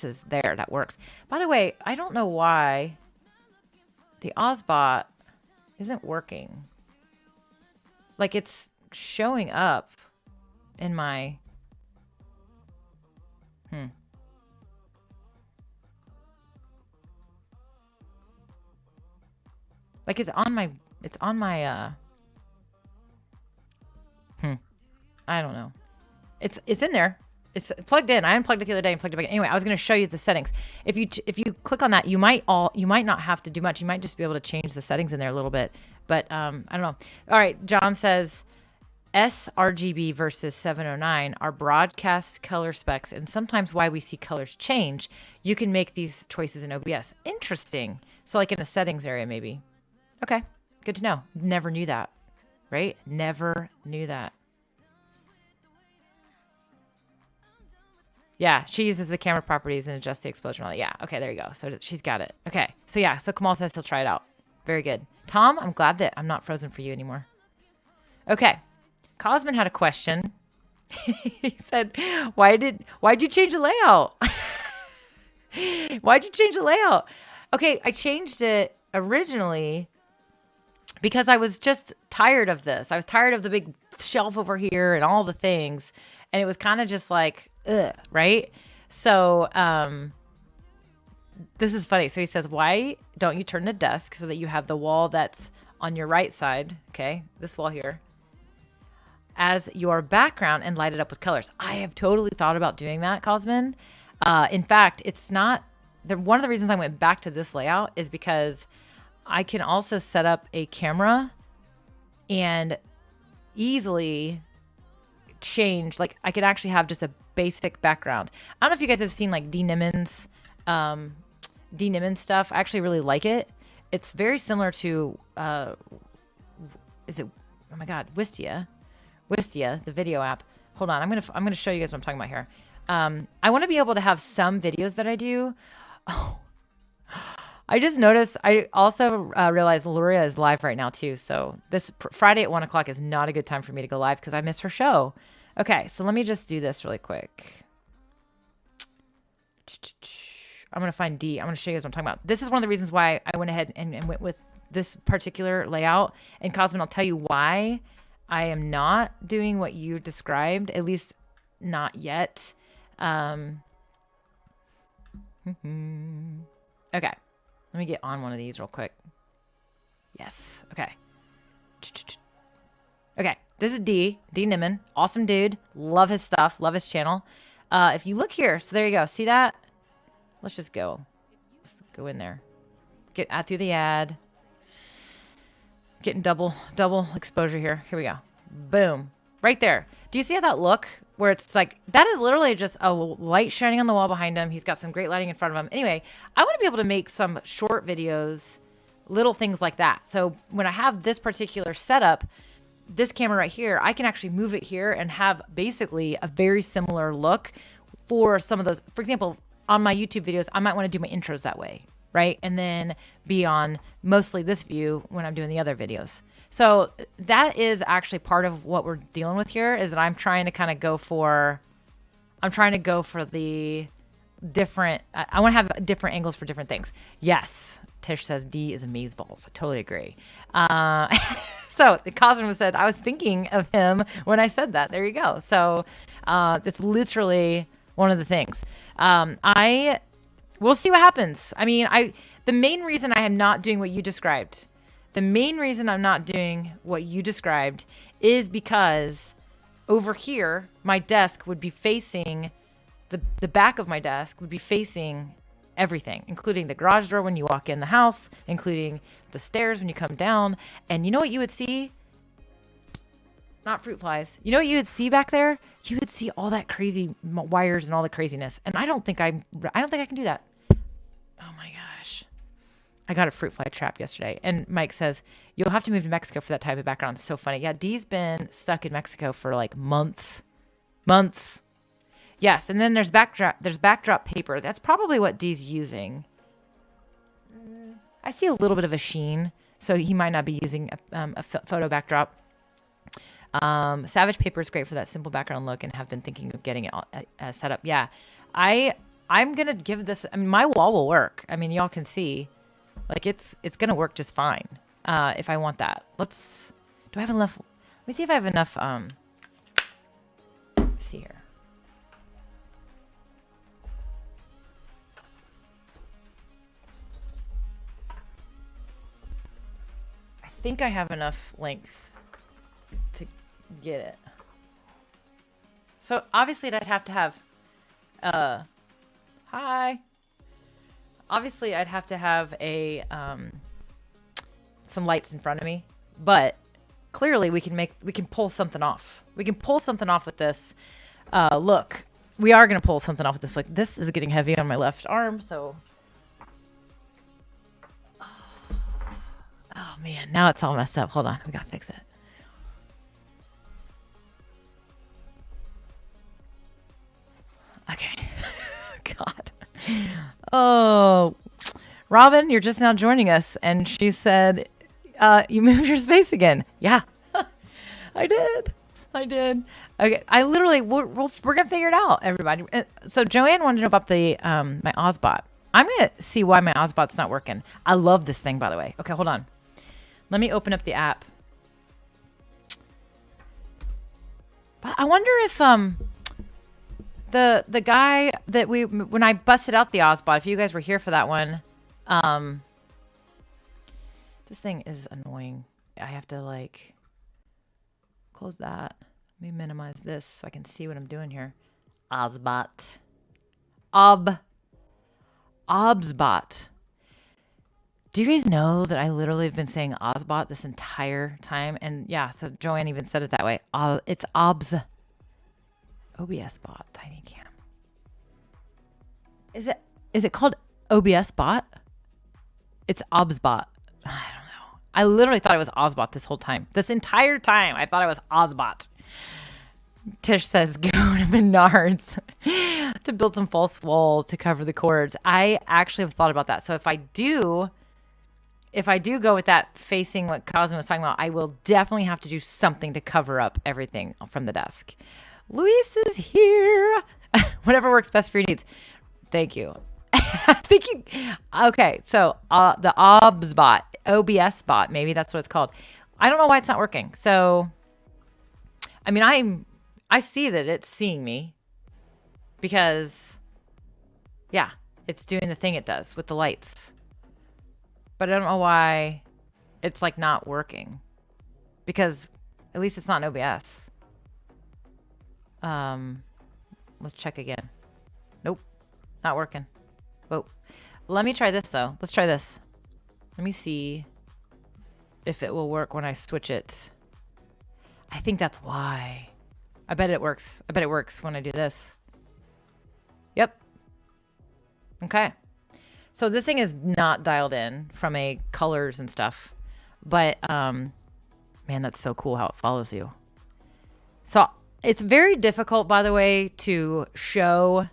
is there, that works. By the way, I don't know why the Ozbot isn't working. Like, it's showing up in my like it's on my I don't know. It's in there. It's plugged in. I unplugged it the other day and plugged it back in. Anyway, I was going to show you the settings. If you click on that, you might not have to do much. You might just be able to change the settings in there a little bit. But I don't know. All right, John says sRGB versus 709 are broadcast color specs, and sometimes why we see colors change. You can make these choices in OBS. Interesting. So like in a settings area, maybe. Okay, good to know. Never knew that, right? Never knew that. Yeah, she uses the camera properties and adjusts the exposure and all that. Yeah, okay, there you go. So she's got it. Okay, so yeah, so Kamal says he'll try it out. Very good. Tom, I'm glad that I'm not frozen for you anymore. Okay, Cosman had a question. He said, why'd you change the layout? Why'd you change the layout? Okay, I changed it originally because I was just tired of this. I was tired of the big shelf over here and all the things. And it was kind of just like, ugh, right? So this is funny. So he says, why don't you turn the desk so that you have the wall that's on your right side, okay, this wall here, as your background and light it up with colors? I have totally thought about doing that, Cosman. In fact, it's not, one of the reasons I went back to this layout is because I can also set up a camera and easily change, like I could actually have just a basic background. I don't know if you guys have seen like D. Nimmons stuff. I actually really like it. It's very similar to, oh my God, Wistia, the video app. Hold on, I'm gonna show you guys what I'm talking about here. I want to be able to have some videos that I do. Oh, I just noticed. I also realized Luria is live right now too. So this Friday at 1 o'clock is not a good time for me to go live because I miss her show. Okay, so let me just do this really quick. I'm gonna find D. I'm gonna show you guys what I'm talking about. This is one of the reasons why I went ahead and went with this particular layout. And Cosmin, I'll tell you why I am not doing what you described, at least not yet. Okay. Let me get on one of these real quick. Yes. Okay. Okay. This is D Nimmin. Awesome dude. Love his stuff. Love his channel. If you look here, so there you go. See that? Let's just go. Let's go in there. Get add through the ad. Getting double exposure here. Here we go. Boom. Right there. Do you see how that look? Where it's like, that is literally just a light shining on the wall behind him. He's got some great lighting in front of him. Anyway, I want to be able to make some short videos, little things like that. So when I have this particular setup, this camera right here, I can actually move it here and have basically a very similar look for some of those. For example, on my YouTube videos, I might want to do my intros that way, right? And then be on mostly this view when I'm doing the other videos. So that is actually part of what we're dealing with here, is that I'm trying to kind of go for the different, I want to have different angles for different things. Yes. Tish says D is amazeballs. I totally agree. So the Cosmo said, I was thinking of him when I said that. There you go. So it's literally one of the things. We'll see what happens. I mean, the main reason I am not doing what you described, is because over here, my desk would be facing, the back of my desk would be facing everything, including the garage door when you walk in the house, including the stairs when you come down. And you know what you would see? Not fruit flies. You know what you would see back there? You would see all that crazy wires and all the craziness. And I don't think I can do that. Oh my gosh. I got a fruit fly trap yesterday. And Mike says, you'll have to move to Mexico for that type of background. It's so funny. Yeah, Dee's been stuck in Mexico for like months. Yes, and then there's backdrop paper. That's probably what Dee's using. I see a little bit of a sheen, so he might not be using a photo backdrop. Savage paper is great for that simple background look, and have been thinking of getting it set up. Yeah, I'm gonna give this. I mean, my wall will work. I mean, y'all can see, like it's gonna work just fine. If I want that, do I have enough? Let me see if I have enough. Let's see here. I think I have enough length to get it. So obviously I'd have to have, hi. Obviously I'd have to have some lights in front of me, but clearly we can pull something off. We can pull something off with this. Look, we are going to pull something off with this. Like, this is getting heavy on my left arm. So, oh man, now it's all messed up. Hold on. We got to fix it. Okay. God. Oh, Robin, you're just now joining us. And she said, you moved your space again. Yeah, I did. Okay. I literally, we're going to figure it out, everybody. So Joanne wanted to know about the, my Ozbot. I'm going to see why my Ozbot's not working. I love this thing, by the way. Okay, hold on. Let me open up the app. But I wonder if, the guy that when I busted out the Ozbot, if you guys were here for that one, this thing is annoying. I have to like close that. Let me minimize this so I can see what I'm doing here. Ozbot. Obsbot. Do you guys know that I literally have been saying Ozbot this entire time? And yeah, so Joanne even said it that way. It's Obs. OBS bot, tiny cam. Is it called OBS bot? It's OBSbot. I don't know. I literally thought it was Ozbot this whole time. This entire time, I thought it was Ozbot. Tish says, go to Menards to build some false wall to cover the cords. I actually have thought about that. So if I do go with that facing what Cosmo was talking about, I will definitely have to do something to cover up everything from the desk. Luis is here. Whatever works best for your needs. Thank you. Thank you. Okay, so the OBS bot, maybe that's what it's called. I don't know why it's not working. So, I mean, I see that it's seeing me because, yeah, it's doing the thing it does with the lights. But I don't know why it's like not working because at least it's not an OBS. Let's check again. Nope, not working. Whoa. Let me try this though. Let's try this. Let me see if it will work when I switch it. I think that's why. I bet it works. I bet it works when I do this. Yep. Okay. So this thing is not dialed in from a colors and stuff, but man, that's so cool how it follows you. So it's very difficult, by the way, to show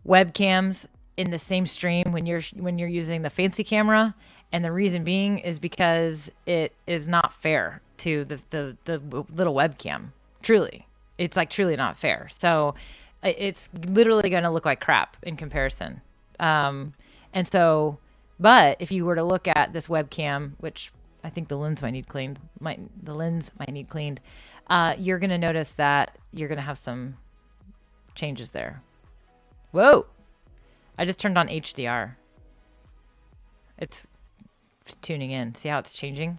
webcams in the same stream when you're using the fancy camera, and the reason being is because it is not fair to the little webcam. Truly, it's like truly not fair. So it's literally going to look like crap in comparison. And so, but if you were to look at this webcam, which I think the lens might need cleaned, you're going to notice that you're going to have some changes there. Whoa. I just turned on HDR. It's tuning in. See how it's changing?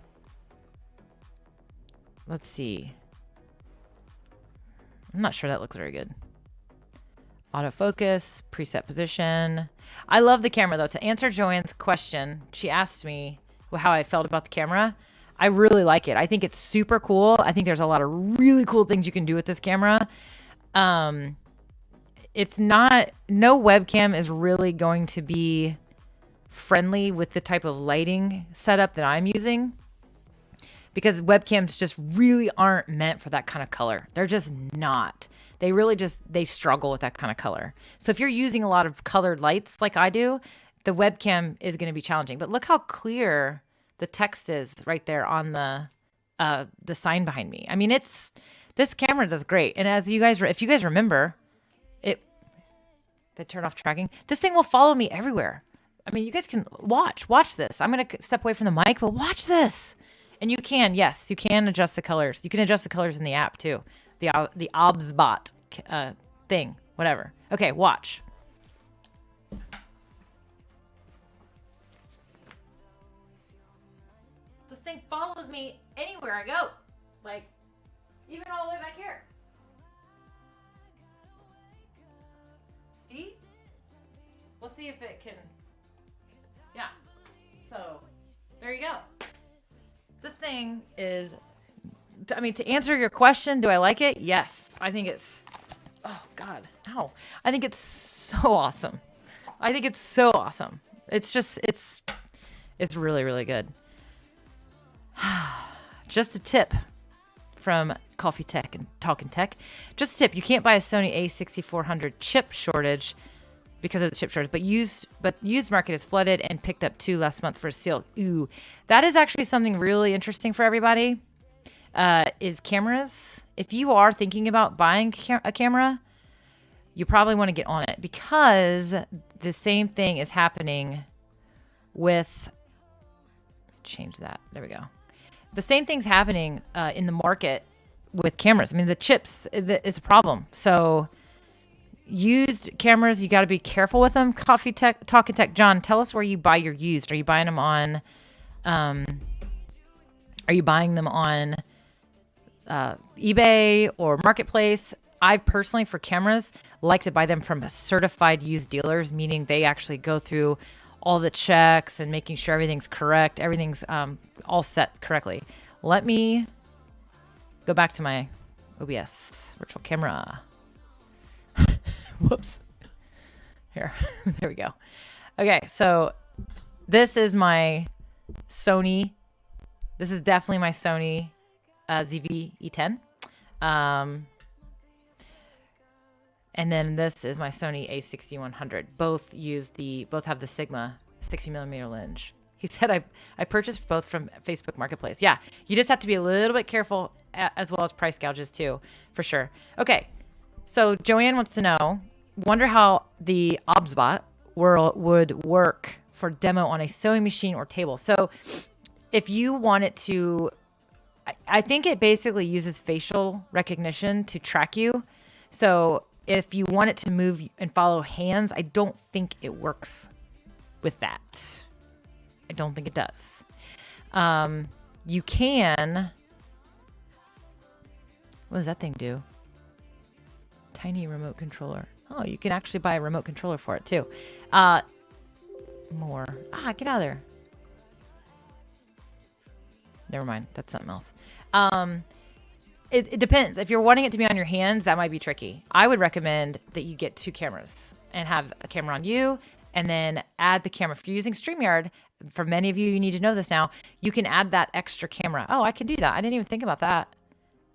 Let's see. I'm not sure that looks very good. Autofocus, preset position. I love the camera though. To answer Joanne's question, she asked me how I felt about the camera. I really like it. I think it's super cool. I think there's a lot of really cool things you can do with this camera. It's not, no webcam is really going to be friendly with the type of lighting setup that I'm using, because webcams just really aren't meant for that kind of color. They're just not. They really they struggle with that kind of color. So if you're using a lot of colored lights like I do, the webcam is going to be challenging. But look how clear the text is right there on the sign behind me. I mean, this camera does great. And as you guys, if you guys remember, they turn off tracking. This thing will follow me everywhere. I mean, you guys can watch this. I'm going to step away from the mic, but watch this. And you can, yes, you can adjust the colors. You can adjust the colors in the app too. The OBSbot thing, whatever. Okay, watch. This thing follows me anywhere I go. Like, even all the way back here. See? We'll see if it can. Yeah. So, there you go. This thing is, I mean, to answer your question, do I like it? Yes. I think it's, oh God, ow. I think it's so awesome. I think it's so awesome. It's just, it's really, really good. Just a tip from Coffee Tech and Talking Tech. Just a tip, you can't buy a Sony A6400 chip shortage because of the chip shortage, but used market is flooded and picked up 2 last month for a steal. Ooh, that is actually something really interesting for everybody. Is cameras. If you are thinking about buying a camera, you probably want to get on it, because the same thing is happening with, change that. There we go. The same thing's happening in the market with cameras. I mean, the chips is a problem. So used cameras, you got to be careful with them. Coffee Tech, Talking Tech. John, tell us where you buy your used. Are you buying them on, eBay or Marketplace? I personally, for cameras, like to buy them from certified used dealers, meaning they actually go through all the checks and making sure everything's correct. Everything's all set correctly. Let me go back to my OBS virtual camera. Whoops. Here, there we go. Okay, so this is my Sony. This is definitely my Sony ZV E10. And then this is my Sony A6100. Both have the Sigma 60mm lens. He said I purchased both from Facebook Marketplace. Yeah, you just have to be a little bit careful as well as price gouges too, for sure. Okay, so Joanne wants to know, wonder how the OBSBot would work for demo on a sewing machine or table. So if you want it to, I think it basically uses facial recognition to track you. So if you want it to move and follow hands, I don't think it works with that. I don't think it does. You can, what does that thing do? Tiny remote controller. Oh, you can actually buy a remote controller for it too. More. Get out of there. Never mind. That's something else. It depends. If you're wanting it to be on your hands, that might be tricky. I would recommend that you get 2 cameras and have a camera on you and then add the camera. If you're using StreamYard, for many of you, you need to know this now, you can add that extra camera. Oh, I can do that. I didn't even think about that.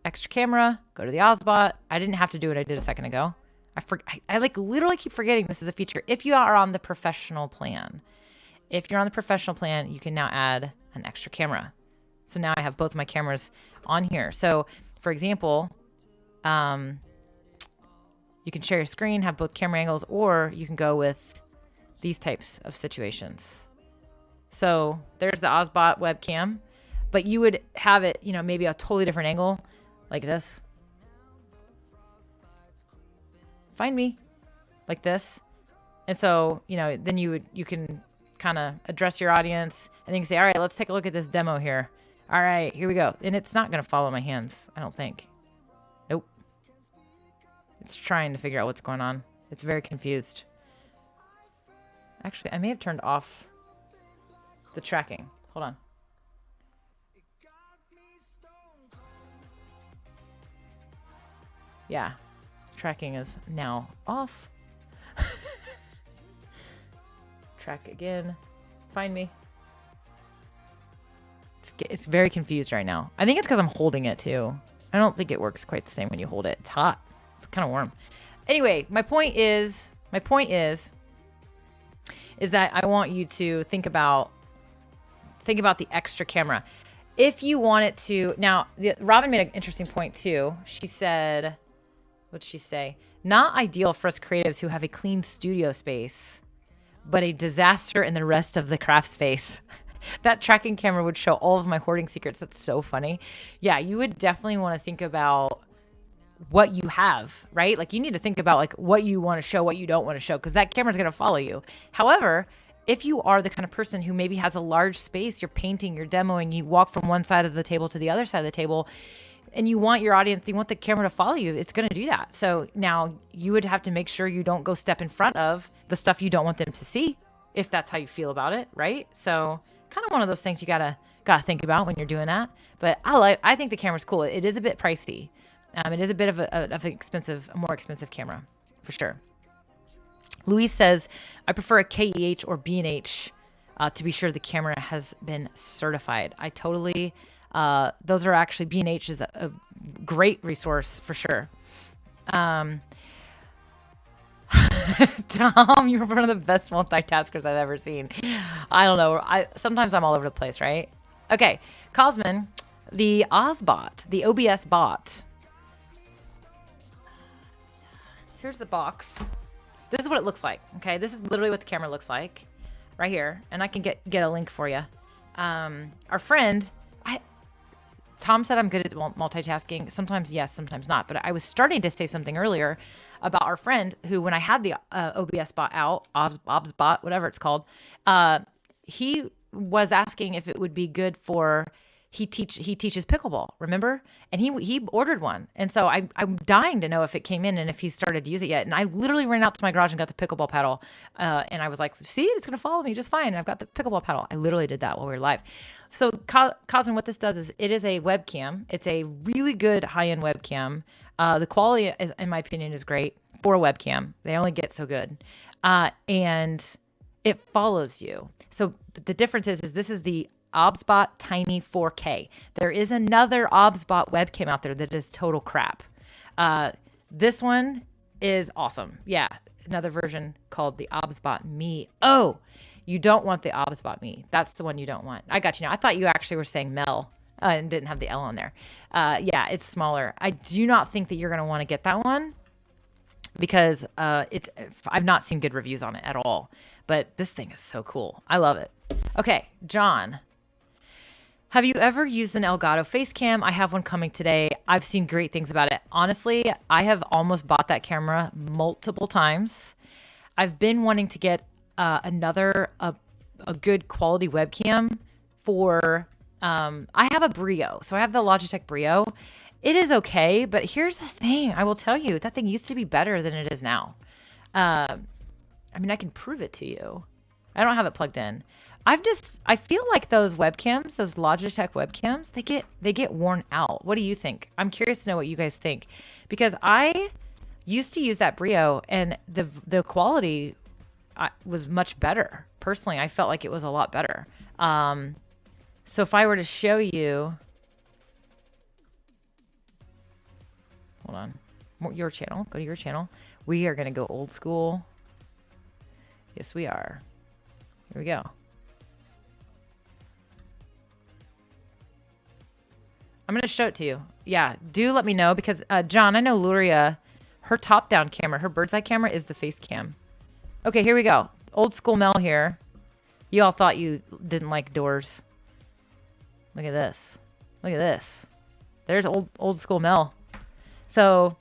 Extra camera, go to the OBSBot. I didn't have to do what I did a second ago. I like literally keep forgetting this is a feature. If you are on the professional plan, you can now add an extra camera. So now I have both my cameras on here. So for example, you can share your screen, have both camera angles, or you can go with these types of situations. So there's the OBSBot webcam, but you would have it, maybe a totally different angle like this. Find me like this. And so, then you can kind of address your audience and then you can say, all right, let's take a look at this demo here. All right, here we go. And it's not going to follow my hands, I don't think. Nope. It's trying to figure out what's going on. It's very confused. Actually, I may have turned off the tracking. Hold on. Yeah. Tracking is now off. Track again. Find me. It's very confused right now. I think it's because I'm holding it too. I don't think it works quite the same when you hold it. It's hot. It's kind of warm. Anyway, my point is that I want you to think about the extra camera. If you want it to, now Robin made an interesting point too. She said, what'd she say? Not ideal for us creatives who have a clean studio space, but a disaster in the rest of the craft space. That tracking camera would show all of my hoarding secrets. That's so funny. Yeah, you would definitely want to think about what you have, right? Like you need to think about like what you want to show, what you don't want to show, because that camera's going to follow you. However, if you are the kind of person who maybe has a large space, you're painting, you're demoing, you walk from one side of the table to the other side of the table, and you want your audience, you want the camera to follow you, it's going to do that. So now you would have to make sure you don't go step in front of the stuff you don't want them to see, if that's how you feel about it, right? So kind of one of those things you gotta think about when you're doing that. But I think the camera's cool. It is a bit pricey. It is a bit of a more expensive camera, for sure. Luis says, I prefer a KEH or B&H to be sure the camera has been certified. I totally, those are actually, B&H is a great resource for sure. Tom, you're one of the best multitaskers I've ever seen. I don't know. Sometimes I'm all over the place, right? Okay. Cosman, the OBSBot, the OBS bot. Here's the box. This is what it looks like. Okay. This is literally what the camera looks like right here. And I can get a link for you. Our friend, Tom said I'm good at multitasking. Sometimes yes, sometimes not. But I was starting to say something earlier about our friend who, when I had the OBS bot out, OBSBot, whatever it's called, he was asking if it would be good for he teaches pickleball, remember? And he ordered one. And so I'm dying to know if it came in and if he started to use it yet. And I literally ran out to my garage and got the pickleball paddle. And I was like, see, it's going to follow me just fine. And I've got the pickleball paddle. I literally did that while we were live. So Cosmin, what this does is it is a webcam. It's a really good high-end webcam. The quality, is, in my opinion, is great for a webcam. They only get so good. And it follows you. So the difference is this is the OBSBot Tiny 4K. There is another OBSBot webcam out there that is total crap. This one is awesome. Yeah, another version called the OBSBot Me. Oh, you don't want the OBSBot Me. That's the one you don't want. I got you now. I thought you actually were saying Mel and didn't have the L on there. Yeah, it's smaller. I do not think that you're going to want to get that one because I've not seen good reviews on it at all. But this thing is so cool. I love it. Okay, John. Have you ever used an Elgato face cam? I have one coming today. I've seen great things about it. Honestly, I have almost bought that camera multiple times. I've been wanting to get another good quality webcam for, I have a Brio. So I have the Logitech Brio. It is okay, but here's the thing. I will tell you, that thing used to be better than it is now. I mean, I can prove it to you. I don't have it plugged in. I feel like those webcams, those Logitech webcams, they get worn out. What do you think? I'm curious to know what you guys think, because I used to use that Brio and the quality was much better. Personally, I felt like it was a lot better. So if I were to show you, hold on, your channel, go to your channel. We are going to go old school. Yes, we are. Here we go. I'm going to show it to you. Yeah, do let me know because, John, I know Luria, her top-down camera, her bird's eye camera is the face cam. Okay, here we go. Old school Mel here. You all thought you didn't like doors. Look at this. Look at this. There's old school Mel. So,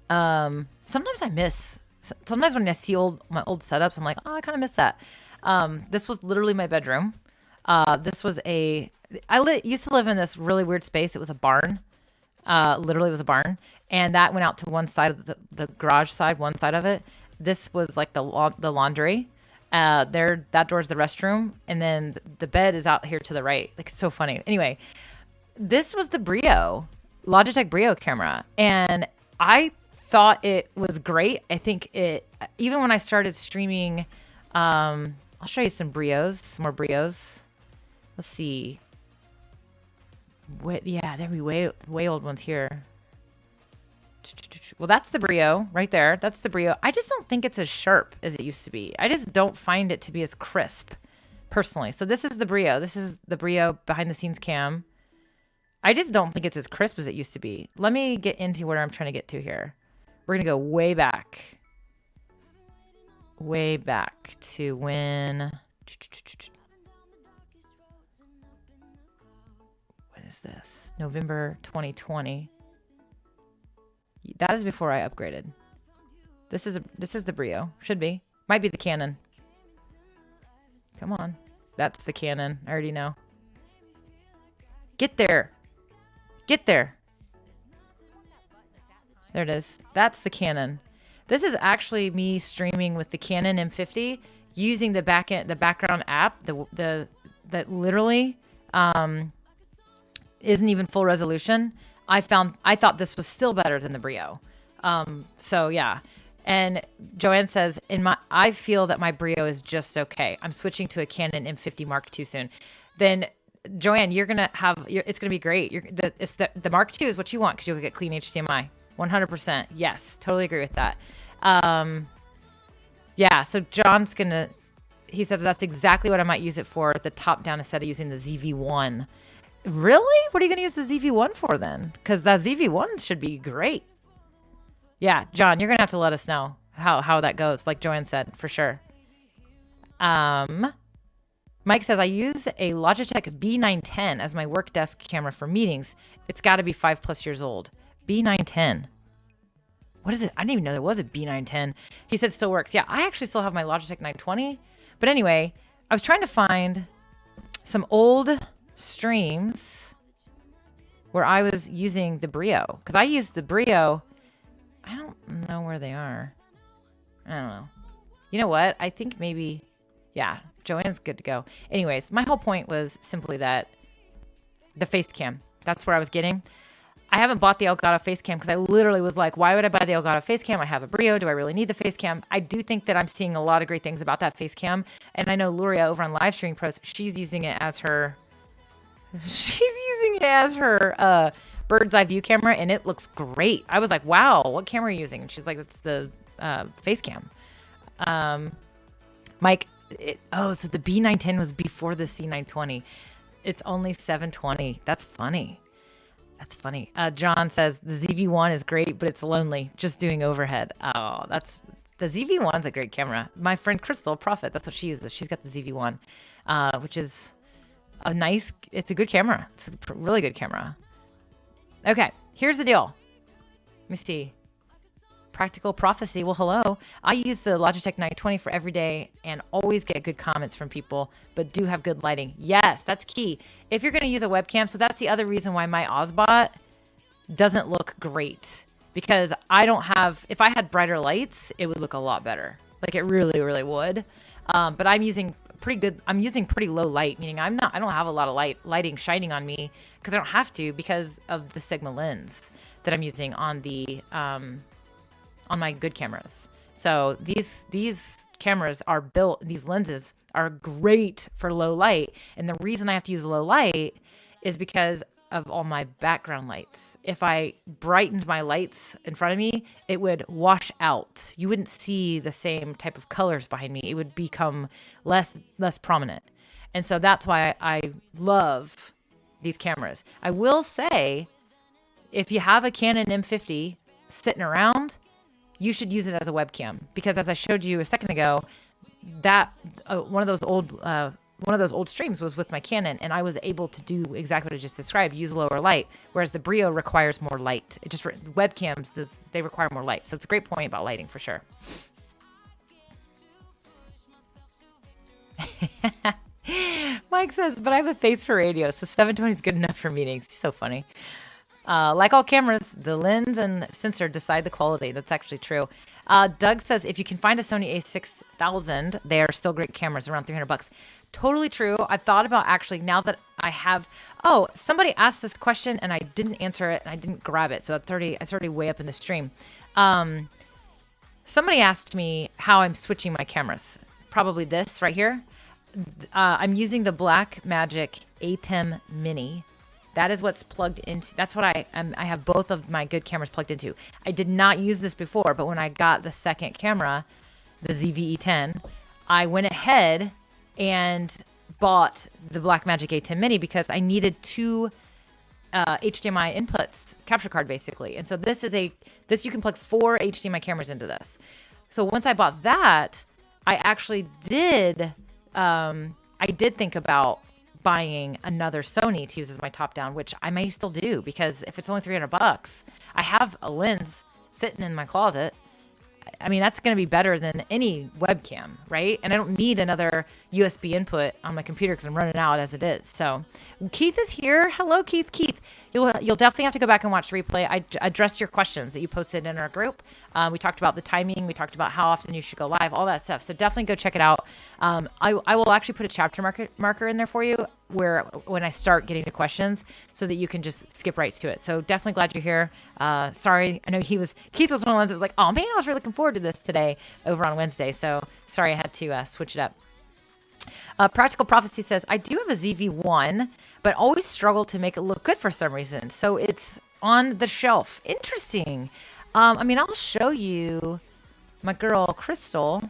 sometimes I miss. Sometimes when I see my old setups, I'm like, oh, I kind of miss that. This was literally my bedroom. This was used to live in this really weird space. It was a barn. Literally it was a barn. And that went out to one side of the garage side, one side of it. This was like the laundry. That door's the restroom. And then the bed is out here to the right. Like, it's so funny. Anyway, this was the Brio, Logitech Brio camera. And I thought it was great. I think even when I started streaming, I'll show you some more Brios. Let's see. Yeah, there we way old ones here. Well, that's the Brio right there. That's the Brio. I just don't think it's as sharp as it used to be. I just don't find it to be as crisp, personally. So this is the Brio. This is the Brio behind the scenes cam. I just don't think it's as crisp as it used to be. Let me get into where I'm trying to get to here. We're going to go way back. Way back to when... What is this? November 2020. That is before I upgraded. This is the Brio. Should be. Might be the Canon. Come on. That's the Canon. I already know. Get there. Get there. There it is. That's the Canon. This is actually me streaming with the Canon M50 using the background app that literally isn't even full resolution. I thought this was still better than the Brio. So yeah. And Joanne says, I feel that my Brio is just okay. I'm switching to a Canon M50 Mark II soon. Then Joanne, it's going to be great. The Mark II is what you want because you'll get clean HDMI. 100%. Yes, totally agree with that. Yeah, so John's he says that's exactly what I might use it for, the top down instead of using the ZV-1. Really? What are you going to use the ZV-1 for then? Because that ZV-1 should be great. Yeah, John, you're going to have to let us know how that goes, like Joanne said, for sure. Mike says, I use a Logitech B910 as my work desk camera for meetings. It's got to be 5+ years old. B910. What is it? I didn't even know there was a B910. He said it still works. Yeah, I actually still have my Logitech 920. But anyway, I was trying to find some old streams where I was using the Brio, because I used the Brio. I don't know where they are. I don't know. You know what? I think maybe, yeah, Joanne's good to go. Anyways, my whole point was simply that the face cam, that's where I was getting. I haven't bought the Elgato face cam because I literally was like, why would I buy the Elgato face cam? I have a Brio. Do I really need the face cam? I do think that I'm seeing a lot of great things about that face cam. And I know Luria over on Live Streaming Pros, she's using it as her bird's eye view camera, and it looks great. I was like, wow, what camera are you using? And she's like, it's the face cam. Mike, so the B910 was before the C920. It's only 720. That's funny. That's funny. John says the ZV-1 is great, but it's lonely just doing overhead. Oh, the ZV-1's a great camera. My friend Crystal Prophet, that's what she uses. She's got the ZV-1, which is it's a good camera. It's a really good camera. Okay, here's the deal. Let me see. Practical Prophecy. Well, hello. I use the Logitech 920 for every day and always get good comments from people, but do have good lighting. Yes, that's key. If you're going to use a webcam, so that's the other reason why my Ozbot doesn't look great, because if I had brighter lights, it would look a lot better. Like it really, really would. But I'm using pretty low light, meaning I don't have a lot of lighting shining on me because I don't have to, because of the Sigma lens that I'm using on the, on my good cameras. So these cameras are built, these lenses are great for low light. And the reason I have to use low light is because of all my background lights. If I brightened my lights in front of me, it would wash out. You wouldn't see the same type of colors behind me. It would become less prominent. And so that's why I love these cameras. I will say, if you have a Canon M50 sitting around, you should use it as a webcam, because as I showed you a second ago, that one of those old streams was with my Canon, and I was able to do exactly what I just described, use lower light, whereas the Brio requires more light. Webcams, they require more light. So it's a great point about lighting for sure. Mike says, but I have a face for radio, so 720 is good enough for meetings. He's so funny. Like all cameras, the lens and sensor decide the quality. That's actually true. Doug says, if you can find a Sony a6000, they are still great cameras, around $300. Totally true. I've thought about, actually, now that I have, somebody asked this question and I didn't answer it and I didn't grab it. So it's already way up in the stream. Somebody asked me how I'm switching my cameras. Probably this right here. I'm using the Blackmagic Atem Mini. That is what's plugged into. That's what I have both of my good cameras plugged into. I did not use this before, but when I got the second camera, the ZV-E10, I went ahead and bought the Blackmagic A10 Mini because I needed two HDMI inputs, capture card basically. And so this you can plug 4 HDMI cameras into this. So once I bought that, I actually did think about buying another Sony to use as my top down, which I may still do, because if it's only $300, I have a lens sitting in my closet. I mean, that's going to be better than any webcam, right? And I don't need another USB input on my computer because I'm running out as it is. So Keith is here. Hello, Keith. Keith, you'll definitely have to go back and watch the replay. I addressed your questions that you posted in our group. We talked about the timing. We talked about how often you should go live, all that stuff. So definitely go check it out. I will actually put a chapter marker in there for you when I start getting to questions, so that you can just skip right to it. So definitely glad you're here. Sorry, I know Keith was one of the ones that was like, oh man, I was really looking forward to this today over on Wednesday. So sorry I had to switch it up. Practical Prophecy says, I do have a ZV-1, but always struggle to make it look good for some reason. So it's on the shelf. Interesting. I mean, I'll show you my girl, Crystal.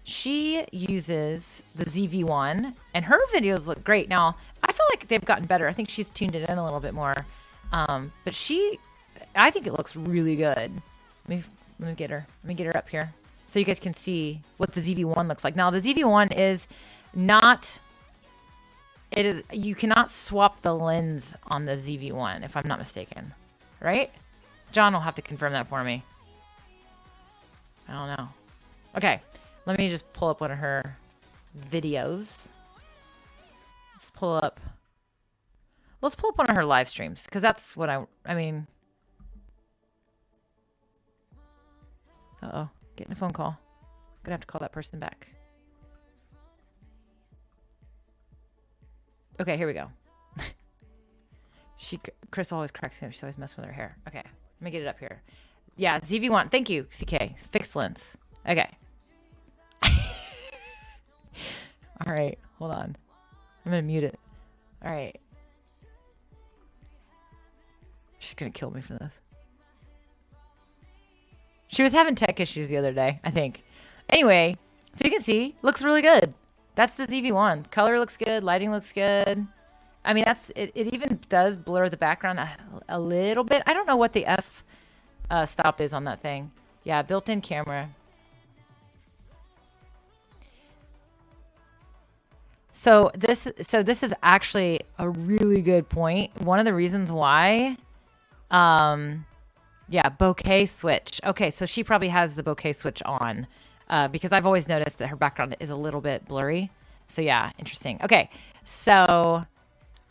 She uses the ZV-1, and her videos look great. Now, I feel like they've gotten better. I think she's tuned it in a little bit more. But I think it looks really good. Let me get her up here so you guys can see what the ZV-1 looks like. Now, the ZV-1 is not, you cannot swap the lens on the ZV-1, if I'm not mistaken, right? John will have to confirm that for me. I don't know. Okay. Let me just pull up one of her videos. Let's pull up. Let's pull up one of her live streams because that's what I mean. Uh-oh, getting a phone call. Gonna have to call that person back. Okay, here we go. Chris always cracks me up. She's always messing with her hair. Okay, let me get it up here. Yeah, ZV1. Thank you, CK. Fixed lens. Okay. All right, hold on. I'm gonna mute it. All right. She's gonna kill me for this. She was having tech issues the other day, I think. Anyway, so you can see, looks really good. That's the ZV1. Color looks good. Lighting looks good. I mean, it even does blur the background a little bit. I don't know what the f stop is on that thing. Yeah, built-in camera. So this is actually a really good point. One of the reasons why, yeah, bokeh switch. Okay, so she probably has the bokeh switch on because I've always noticed that her background is a little bit blurry. So yeah, interesting. Okay, so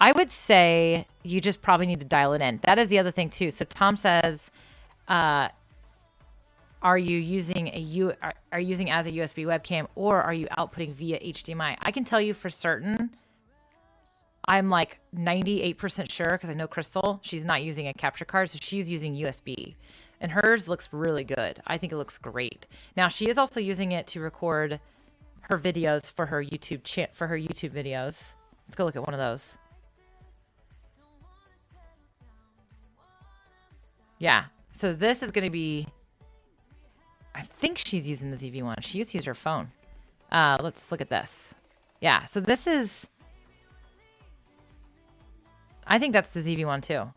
I would say you just probably need to dial it in. That is the other thing too. So Tom says, are you using are you using as a USB webcam or are you outputting via HDMI? I can tell you for certain. I'm like 98% sure because I know Crystal, she's not using a capture card, so she's using USB. And hers looks really good. I think it looks great. Now she is also using it to record her videos for her YouTube videos. Let's go look at one of those. Yeah. So this is going to be, I think she's using the ZV-1. She used to use her phone. Let's look at this. Yeah. So this is, I think that's the ZV-1 too.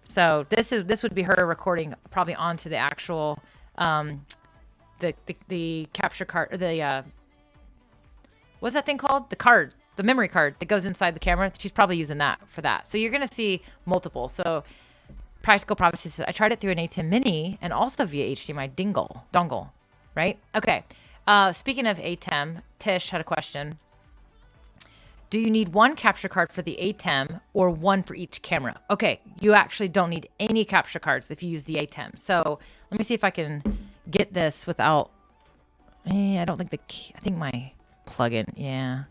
So this would be her recording probably onto the actual the capture card, the what's that thing called? The memory card that goes inside the camera. She's probably using that for that. So you're gonna see multiple. So practical prophecy says I tried it through an Atem Mini and also via HDMI dongle, right? Okay. Speaking of Atem, Tish had a question. Do you need one capture card for the Atem or one for each camera? Okay, you actually don't need any capture cards if you use the Atem. So let me see if I can get this without, I don't think I think my plugin, yeah.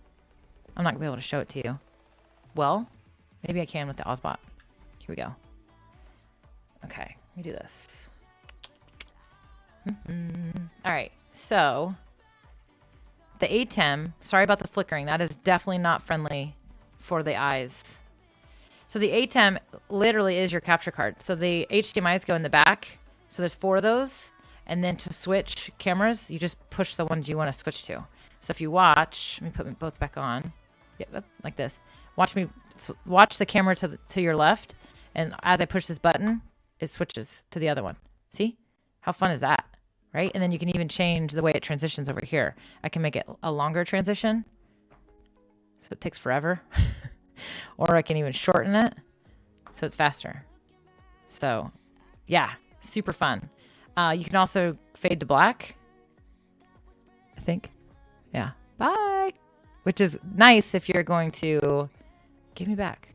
I'm not gonna be able to show it to you. Well, maybe I can with the Ozbot. Here we go. Okay, let me do this. All right, so the Atem, sorry about the flickering. That is definitely not friendly for the eyes. So the Atem literally is your capture card. So the HDMIs go in the back. So there's 4 of those. And then to switch cameras, you just push the ones you want to switch to. So if you watch, let me put them both back on. Yep, like this. Watch the camera to your left. And as I push this button, it switches to the other one. See? How fun is that? Right? And then you can even change the way it transitions over here. I can make it a longer transition. So it takes forever. Or I can even shorten it so it's faster. So yeah, super fun. You can also fade to black, I think. Yeah. Bye. Which is nice if you're going to get back.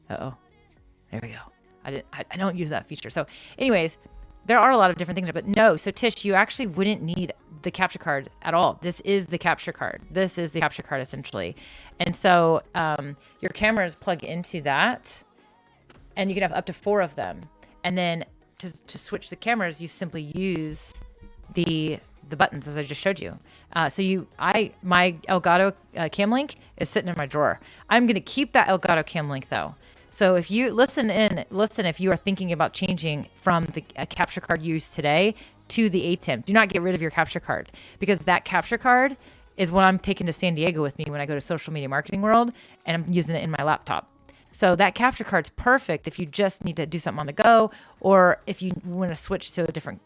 Uh-oh. There we go. I don't use that feature. So anyways, there are a lot of different things, but no. So Tish, you actually wouldn't need the capture card at all. This is the capture card. This is the capture card essentially. And so your cameras plug into that and you can have up to 4 of them. And then to switch the cameras, you simply use the buttons as I just showed you. My Elgato cam link is sitting in my drawer. I'm going to keep that Elgato cam link though. So if you listen if you are thinking about changing from the capture card you use today to the Atem, do not get rid of your capture card because that capture card is what I'm taking to San Diego with me when I go to Social Media Marketing World and I'm using it in my laptop. So that capture card's perfect if you just need to do something on the go or if you want to switch to a different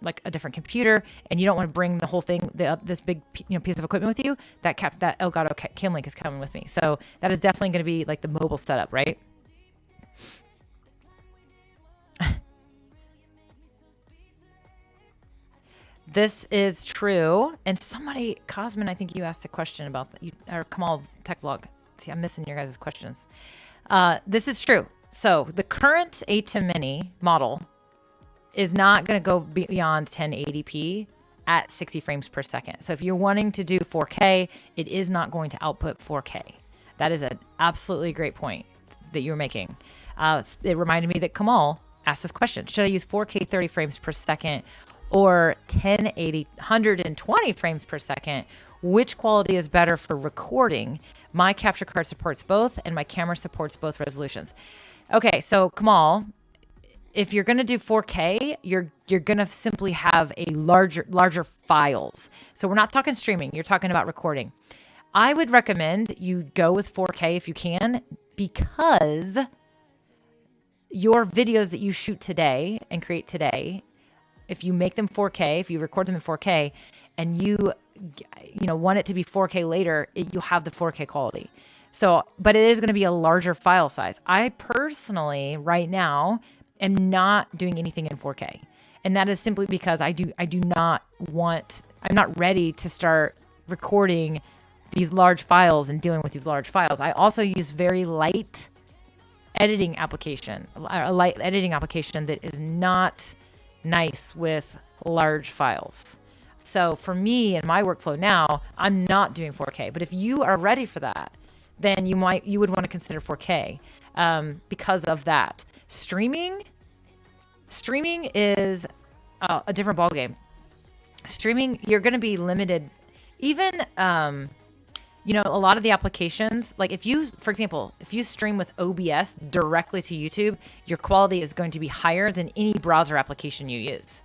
computer and you don't want to bring the whole thing, this big piece of equipment with you, that Elgato cam link is coming with me. So that is definitely going to be like the mobile setup, right? this is true. And somebody, Cosmin, I think you asked a question about that. Or Kamal Tech Blog. See, I'm missing your guys' questions. This is true. So the current Atem Mini model is not going to go beyond 1080p at 60 frames per second. So if you're wanting to do 4K, it is not going to output 4K. That is an absolutely great point that you're making. It reminded me that Kamal asked this question. Should I use 4K 30 frames per second or 1080, 120 frames per second? Which quality is better for recording? My capture card supports both and my camera supports both resolutions. Okay, so Kamal, if you're going to do 4K, you're going to simply have a larger files. So we're not talking streaming. You're talking about recording. I would recommend you go with 4K if you can, because your videos that you shoot today and create today, if you make them 4K, if you record them in 4K, and you want it to be 4K later, you'll have the 4K quality. So, but it is going to be a larger file size. I personally, right now, am not doing anything in 4K. And that is simply because I'm not ready to start recording these large files and dealing with these large files. I also use very light editing application, a light editing application that is not nice with large files. So for me and my workflow now, I'm not doing 4K. But if you are ready for that, then you would want to consider 4K because of that. Streaming is a different ballgame. Streaming, you're going to be limited. Even, a lot of the applications, like for example, if you stream with OBS directly to YouTube, your quality is going to be higher than any browser application you use.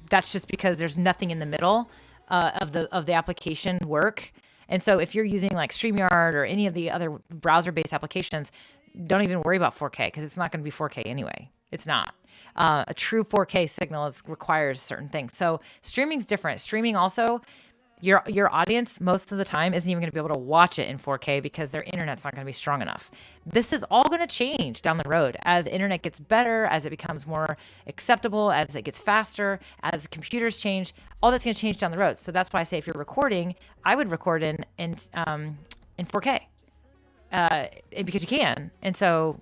That's just because there's nothing in the middle of the application work. And so if you're using like StreamYard or any of the other browser-based applications, don't even worry about 4K because it's not going to be 4K anyway. It's not. A true 4K signal requires certain things. So streaming's different. Streaming also, your audience most of the time isn't even going to be able to watch it in 4K because their internet's not going to be strong enough. This is all going to change down the road as the internet gets better, as it becomes more acceptable, as it gets faster, as computers change. All that's going to change down the road. So that's why I say if you're recording, I would record in 4K. Because you can. And so,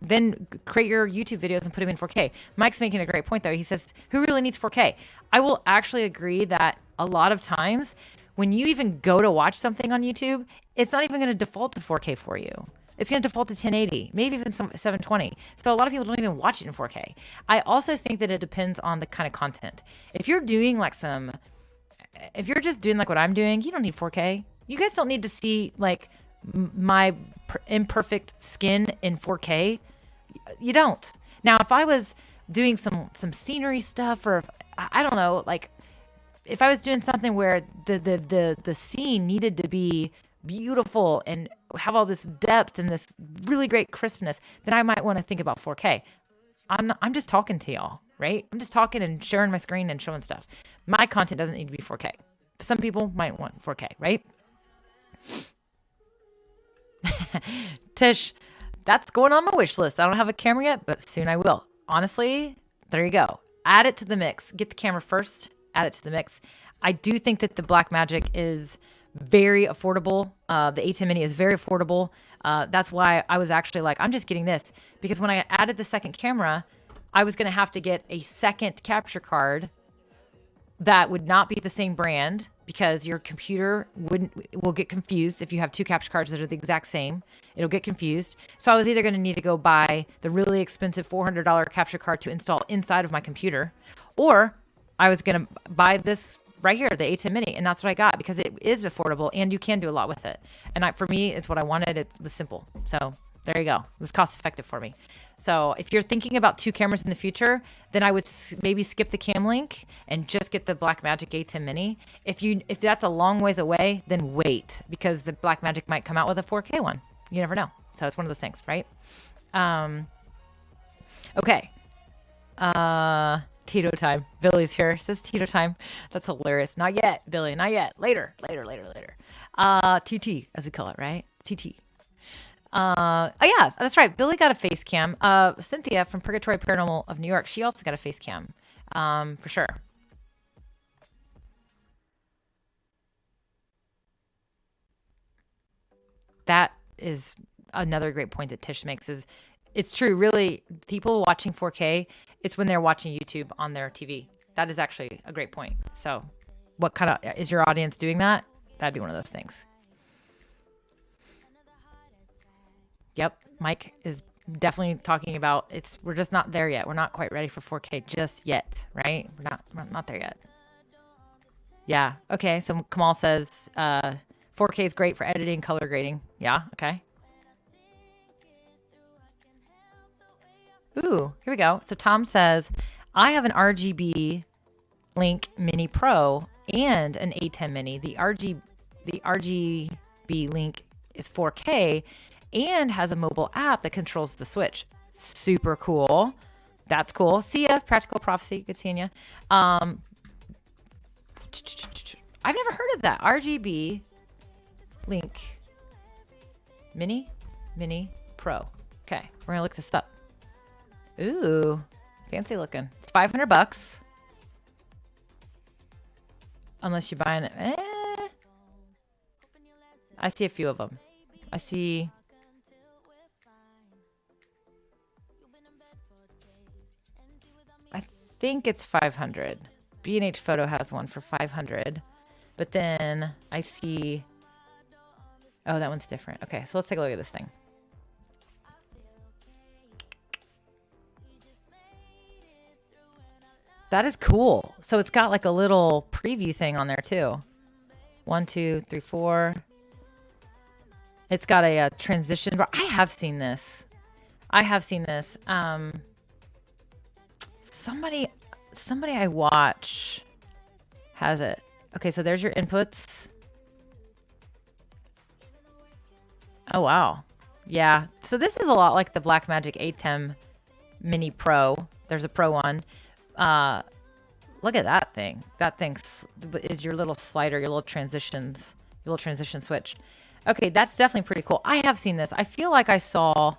then create your YouTube videos and put them in 4K. Mike's making a great point though. He says, who really needs 4K? I will actually agree that a lot of times when you even go to watch something on YouTube, it's not even going to default to 4K for you. It's going to default to 1080, maybe even 720. So a lot of people don't even watch it in 4K. I also think that it depends on the kind of content. If you're doing if you're just doing like what I'm doing, you don't need 4K. You guys don't need to see like my imperfect skin in 4K. You don't. Now, if I was doing some scenery stuff, or I don't know, like if I was doing something where the scene needed to be beautiful and have all this depth and this really great crispness, then I might want to think about 4K. I'm just talking to y'all, right? I'm just talking and sharing my screen and showing stuff. My content doesn't need to be 4K. Some people might want 4K, right? Tish, that's going on my wish list. I don't have a camera yet, but soon I will. Honestly, there you go. Add it to the mix. Get the camera first, add it to the mix. I do think that the Blackmagic is very affordable. The Atem Mini is very affordable. That's why I was actually like, I'm just getting this. Because when I added the second camera, I was going to have to get a second capture card that would not be the same brand, because your computer will get confused if you have two capture cards that are the exact same. It'll get confused. So I was either going to need to go buy the really expensive $400 capture card to install inside of my computer, or I was going to buy this right here, the Atem Mini, and that's what I got because it is affordable and you can do a lot with it. And for me, it's what I wanted. It was simple. So there you go. It was cost effective for me. So if you're thinking about two cameras in the future, then I would maybe skip the Cam Link and just get the Blackmagic Atem Mini. If that's a long ways away, then wait, because the Blackmagic might come out with a 4K one. You never know. So it's one of those things, right? Okay. Tito time. Billy's here. It says Tito time. That's hilarious. Not yet, Billy. Not yet. Later. TT, as we call it, right? TT. Oh yeah, that's right. Billy got a face cam. Cynthia from Purgatory Paranormal of New York, she also got a face cam, for sure. that is another great point that Tish makes. Is it's true, really, people watching 4K, it's when they're watching YouTube on their TV. That is actually a great point. So what kind of, is your audience doing that? That'd be one of those things. Yep. Mike is definitely talking about we're just not there yet. We're not quite ready for 4K just yet, right? We're not there yet. Yeah. Okay. So Kamal says 4K is great for editing, color grading. Yeah. Okay. Ooh, here we go. So Tom says, I have an RGB Link Mini Pro and an Atem Mini. The RGB Link is 4K and has a mobile app that controls the switch. Super cool. That's cool. See ya, Practical Prophecy. Good seeing ya. I've never heard of that. RGB Link Mini Pro. Okay, we're gonna look this up. Ooh, fancy looking. It's $500. Unless you're buying it. I see a few of them. I think it's 500. B&H Photo has one for 500. But then I see, oh, that one's different. Okay, so let's take a look at this thing. That is cool. So it's got like a little preview thing on there too. 1, 2, 3, 4. It's got a transition bar. I have seen this. Somebody I watch has it. Okay, so there's your inputs. Oh, wow. Yeah. So this is a lot like the Blackmagic Atem Mini Pro. There's a Pro one. Look at that thing. That thing is your little slider, your little transition switch. Okay, that's definitely pretty cool. I have seen this. I feel like I saw,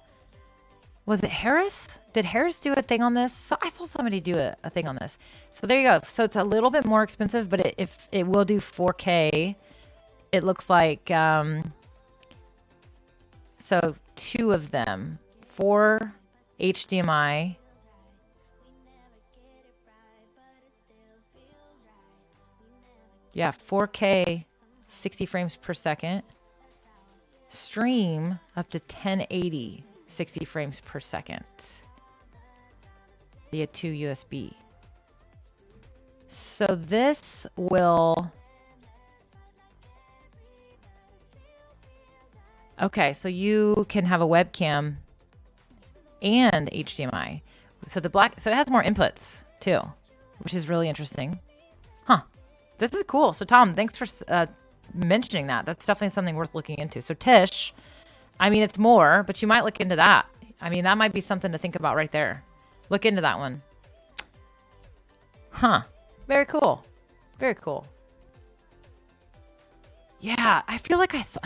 was it Harris? Did Harris do a thing on this? So I saw somebody do a thing on this. So there you go. So it's a little bit more expensive, but if it will do 4K, it looks like, so 2 of them, 4 HDMI. Yeah, 4K, 60 frames per second. Stream up to 1080, 60 frames per second. Via 2 USB. So this will... Okay, so you can have a webcam and HDMI. So so it has more inputs too, which is really interesting. Huh. This is cool. So Tom, thanks for mentioning that. That's definitely something worth looking into. So Tish, I mean, it's more, but you might look into that. I mean, that might be something to think about right there. Look into that one. Huh. Very cool. Very cool. Yeah, I feel like I saw...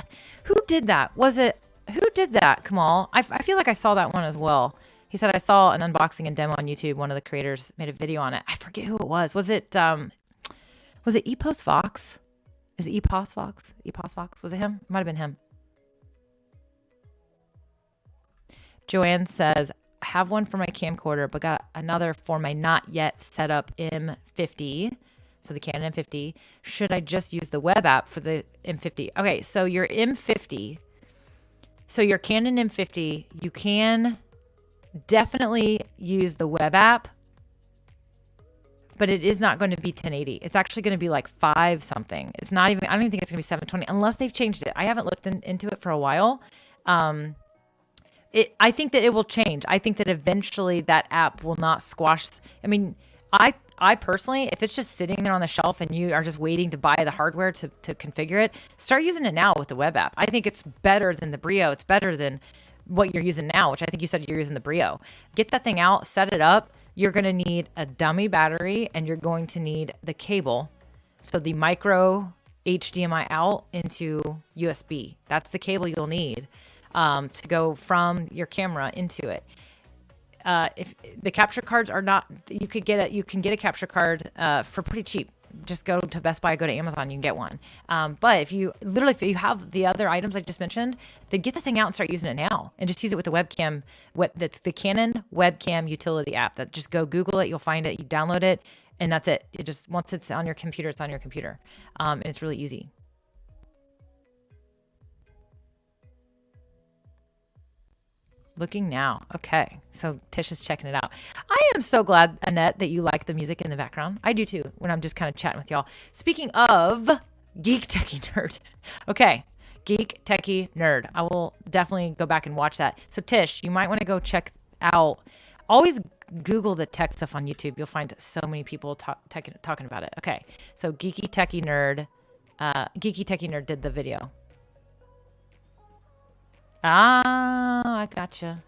Who did that? Who did that, Kamal? I feel like I saw that one as well. He said, I saw an unboxing and demo on YouTube. One of the creators made a video on it. I forget who it was. Was it Epos Vox? Is it Epos Vox? Epos Vox? Was it him? It might have been him. Joanne says, I have one for my camcorder, but got another for my not yet set up M50. So the Canon M50. Should I just use the web app for the M50? Okay, so your M50, so your Canon M50, you can definitely use the web app, but it is not going to be 1080. It's actually going to be like 5 something. It's not even, I don't even think it's going to be 720 unless they've changed it. I haven't looked into it for a while. I think that it will change. I think that eventually that app will not squash. I mean, I personally, if it's just sitting there on the shelf and you are just waiting to buy the hardware to configure it, start using it now with the web app. I think it's better than the Brio. It's better than what you're using now, which I think you said you're using the Brio. Get that thing out, set it up. You're going to need a dummy battery and you're going to need the cable. So the micro HDMI out into USB. That's the cable you'll need to go from your camera into it. If the capture cards are not, you can get a capture card for pretty cheap. just go to Best Buy, go to Amazon, you can get one. But if you have the other items I just mentioned, then get the thing out and start using it now, and just use it with the webcam. That's the Canon webcam utility app. That just go Google it, you'll find it, you download it, and that's it. It just, once it's on your computer, it's on your computer, and it's really easy. Looking now. Okay. So Tish is checking it out. I am so glad, Annette, that you like the music in the background. I do too, when I'm just kind of chatting with y'all. Speaking of Geek Techie Nerd. Okay. Geek Techie Nerd. I will definitely go back and watch that. So Tish, you might want to go check out. Always Google the tech stuff on YouTube. You'll find so many people talking about it. Okay. So Geeky Techie Nerd. Geeky Techie Nerd did the video. I gotcha.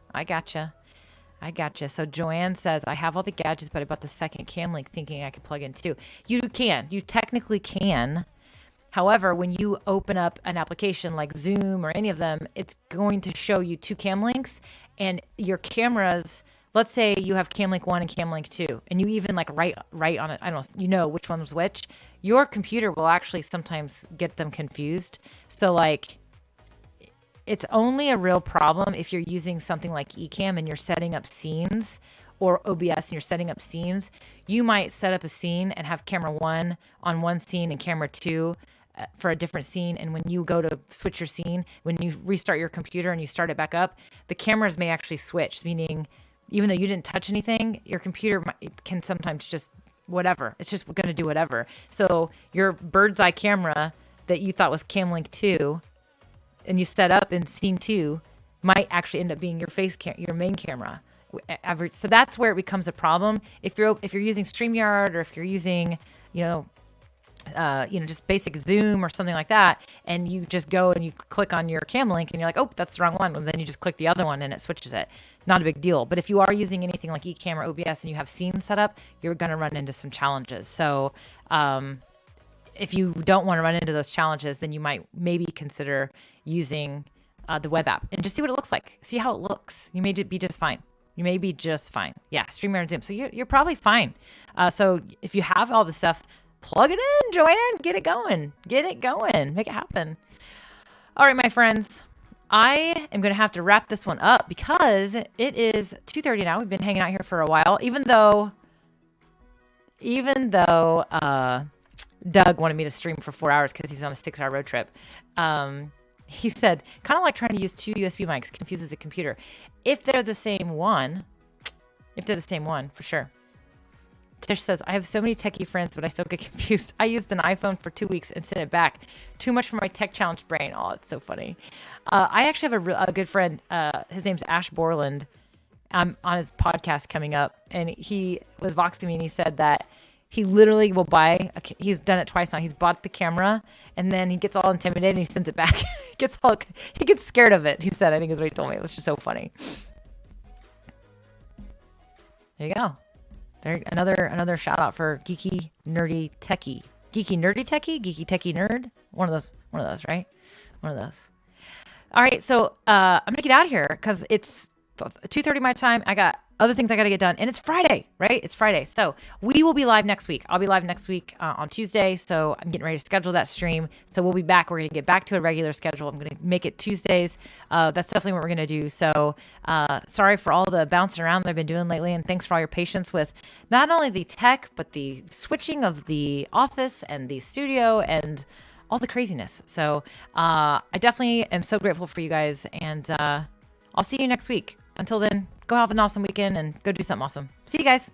So Joanne says, I have all the gadgets, but I bought the second cam link thinking I could plug in too. You technically can. However, when you open up an application like Zoom or any of them, it's going to show you 2 cam links, and your cameras, let's say you have cam link 1 and cam link 2, and you even like write on it, I don't know, which one was which. Your computer will actually sometimes get them confused. So like, it's only a real problem if you're using something like Ecamm and you're setting up scenes, or OBS and you're setting up scenes. You might set up a scene and have camera 1 on one scene and camera 2 for a different scene. And when you go to switch your scene, when you restart your computer and you start it back up, the cameras may actually switch, meaning even though you didn't touch anything, your computer can sometimes just whatever. It's just going to do whatever. So your bird's eye camera that you thought was Cam Link 2 and you set up in scene 2 might actually end up being your main camera. So that's where it becomes a problem. If you're using StreamYard, or if you're using, just basic Zoom or something like that, and you just go and you click on your cam link and you're like, oh, that's the wrong one. And then you just click the other one and it switches it. Not a big deal. But if you are using anything like Ecamm or OBS and you have scenes set up, you're going to run into some challenges. So if you don't want to run into those challenges, then you might maybe consider using the web app and just see what it looks like. See how it looks. You may be just fine. Yeah, StreamYard and Zoom. So you're probably fine. So if you have all the stuff, plug it in, Joanne. Get it going. Make it happen. All right, my friends. I am going to have to wrap this one up because it is 2:30 now. We've been hanging out here for a while, even though Doug wanted me to stream for 4 hours because he's on a 6-hour road trip. He said, kind of like trying to use 2 USB mics confuses the computer. If they're the same one, for sure. Tish says, I have so many techie friends, but I still get confused. I used an iPhone for 2 weeks and sent it back. Too much for my tech challenge brain. Oh, it's so funny. I actually have a good friend. His name's Ash Borland. I'm on his podcast coming up, and he was voxing me, and he said that he literally will he's done it twice now. He's bought the camera and then he gets all intimidated and he sends it back. He gets scared of it. He said, I think is what he told me. It was just so funny. There you go. There, another shout out for geeky, nerdy, techie. Geeky, nerdy, techie? Geeky, techie, nerd? One of those, right? One of those. All right. So, I'm going to get out of here because it's 2:30 my time. I got other things I got to get done. And it's Friday, right? It's Friday. So we will be live next week. I'll be live next week on Tuesday. So I'm getting ready to schedule that stream. So we'll be back. We're going to get back to a regular schedule. I'm going to make it Tuesdays. That's definitely what we're going to do. So sorry for all the bouncing around that I've been doing lately. And thanks for all your patience with not only the tech, but the switching of the office and the studio and all the craziness. So I definitely am so grateful for you guys. And I'll see you next week. Until then, go have an awesome weekend and go do something awesome. See you guys.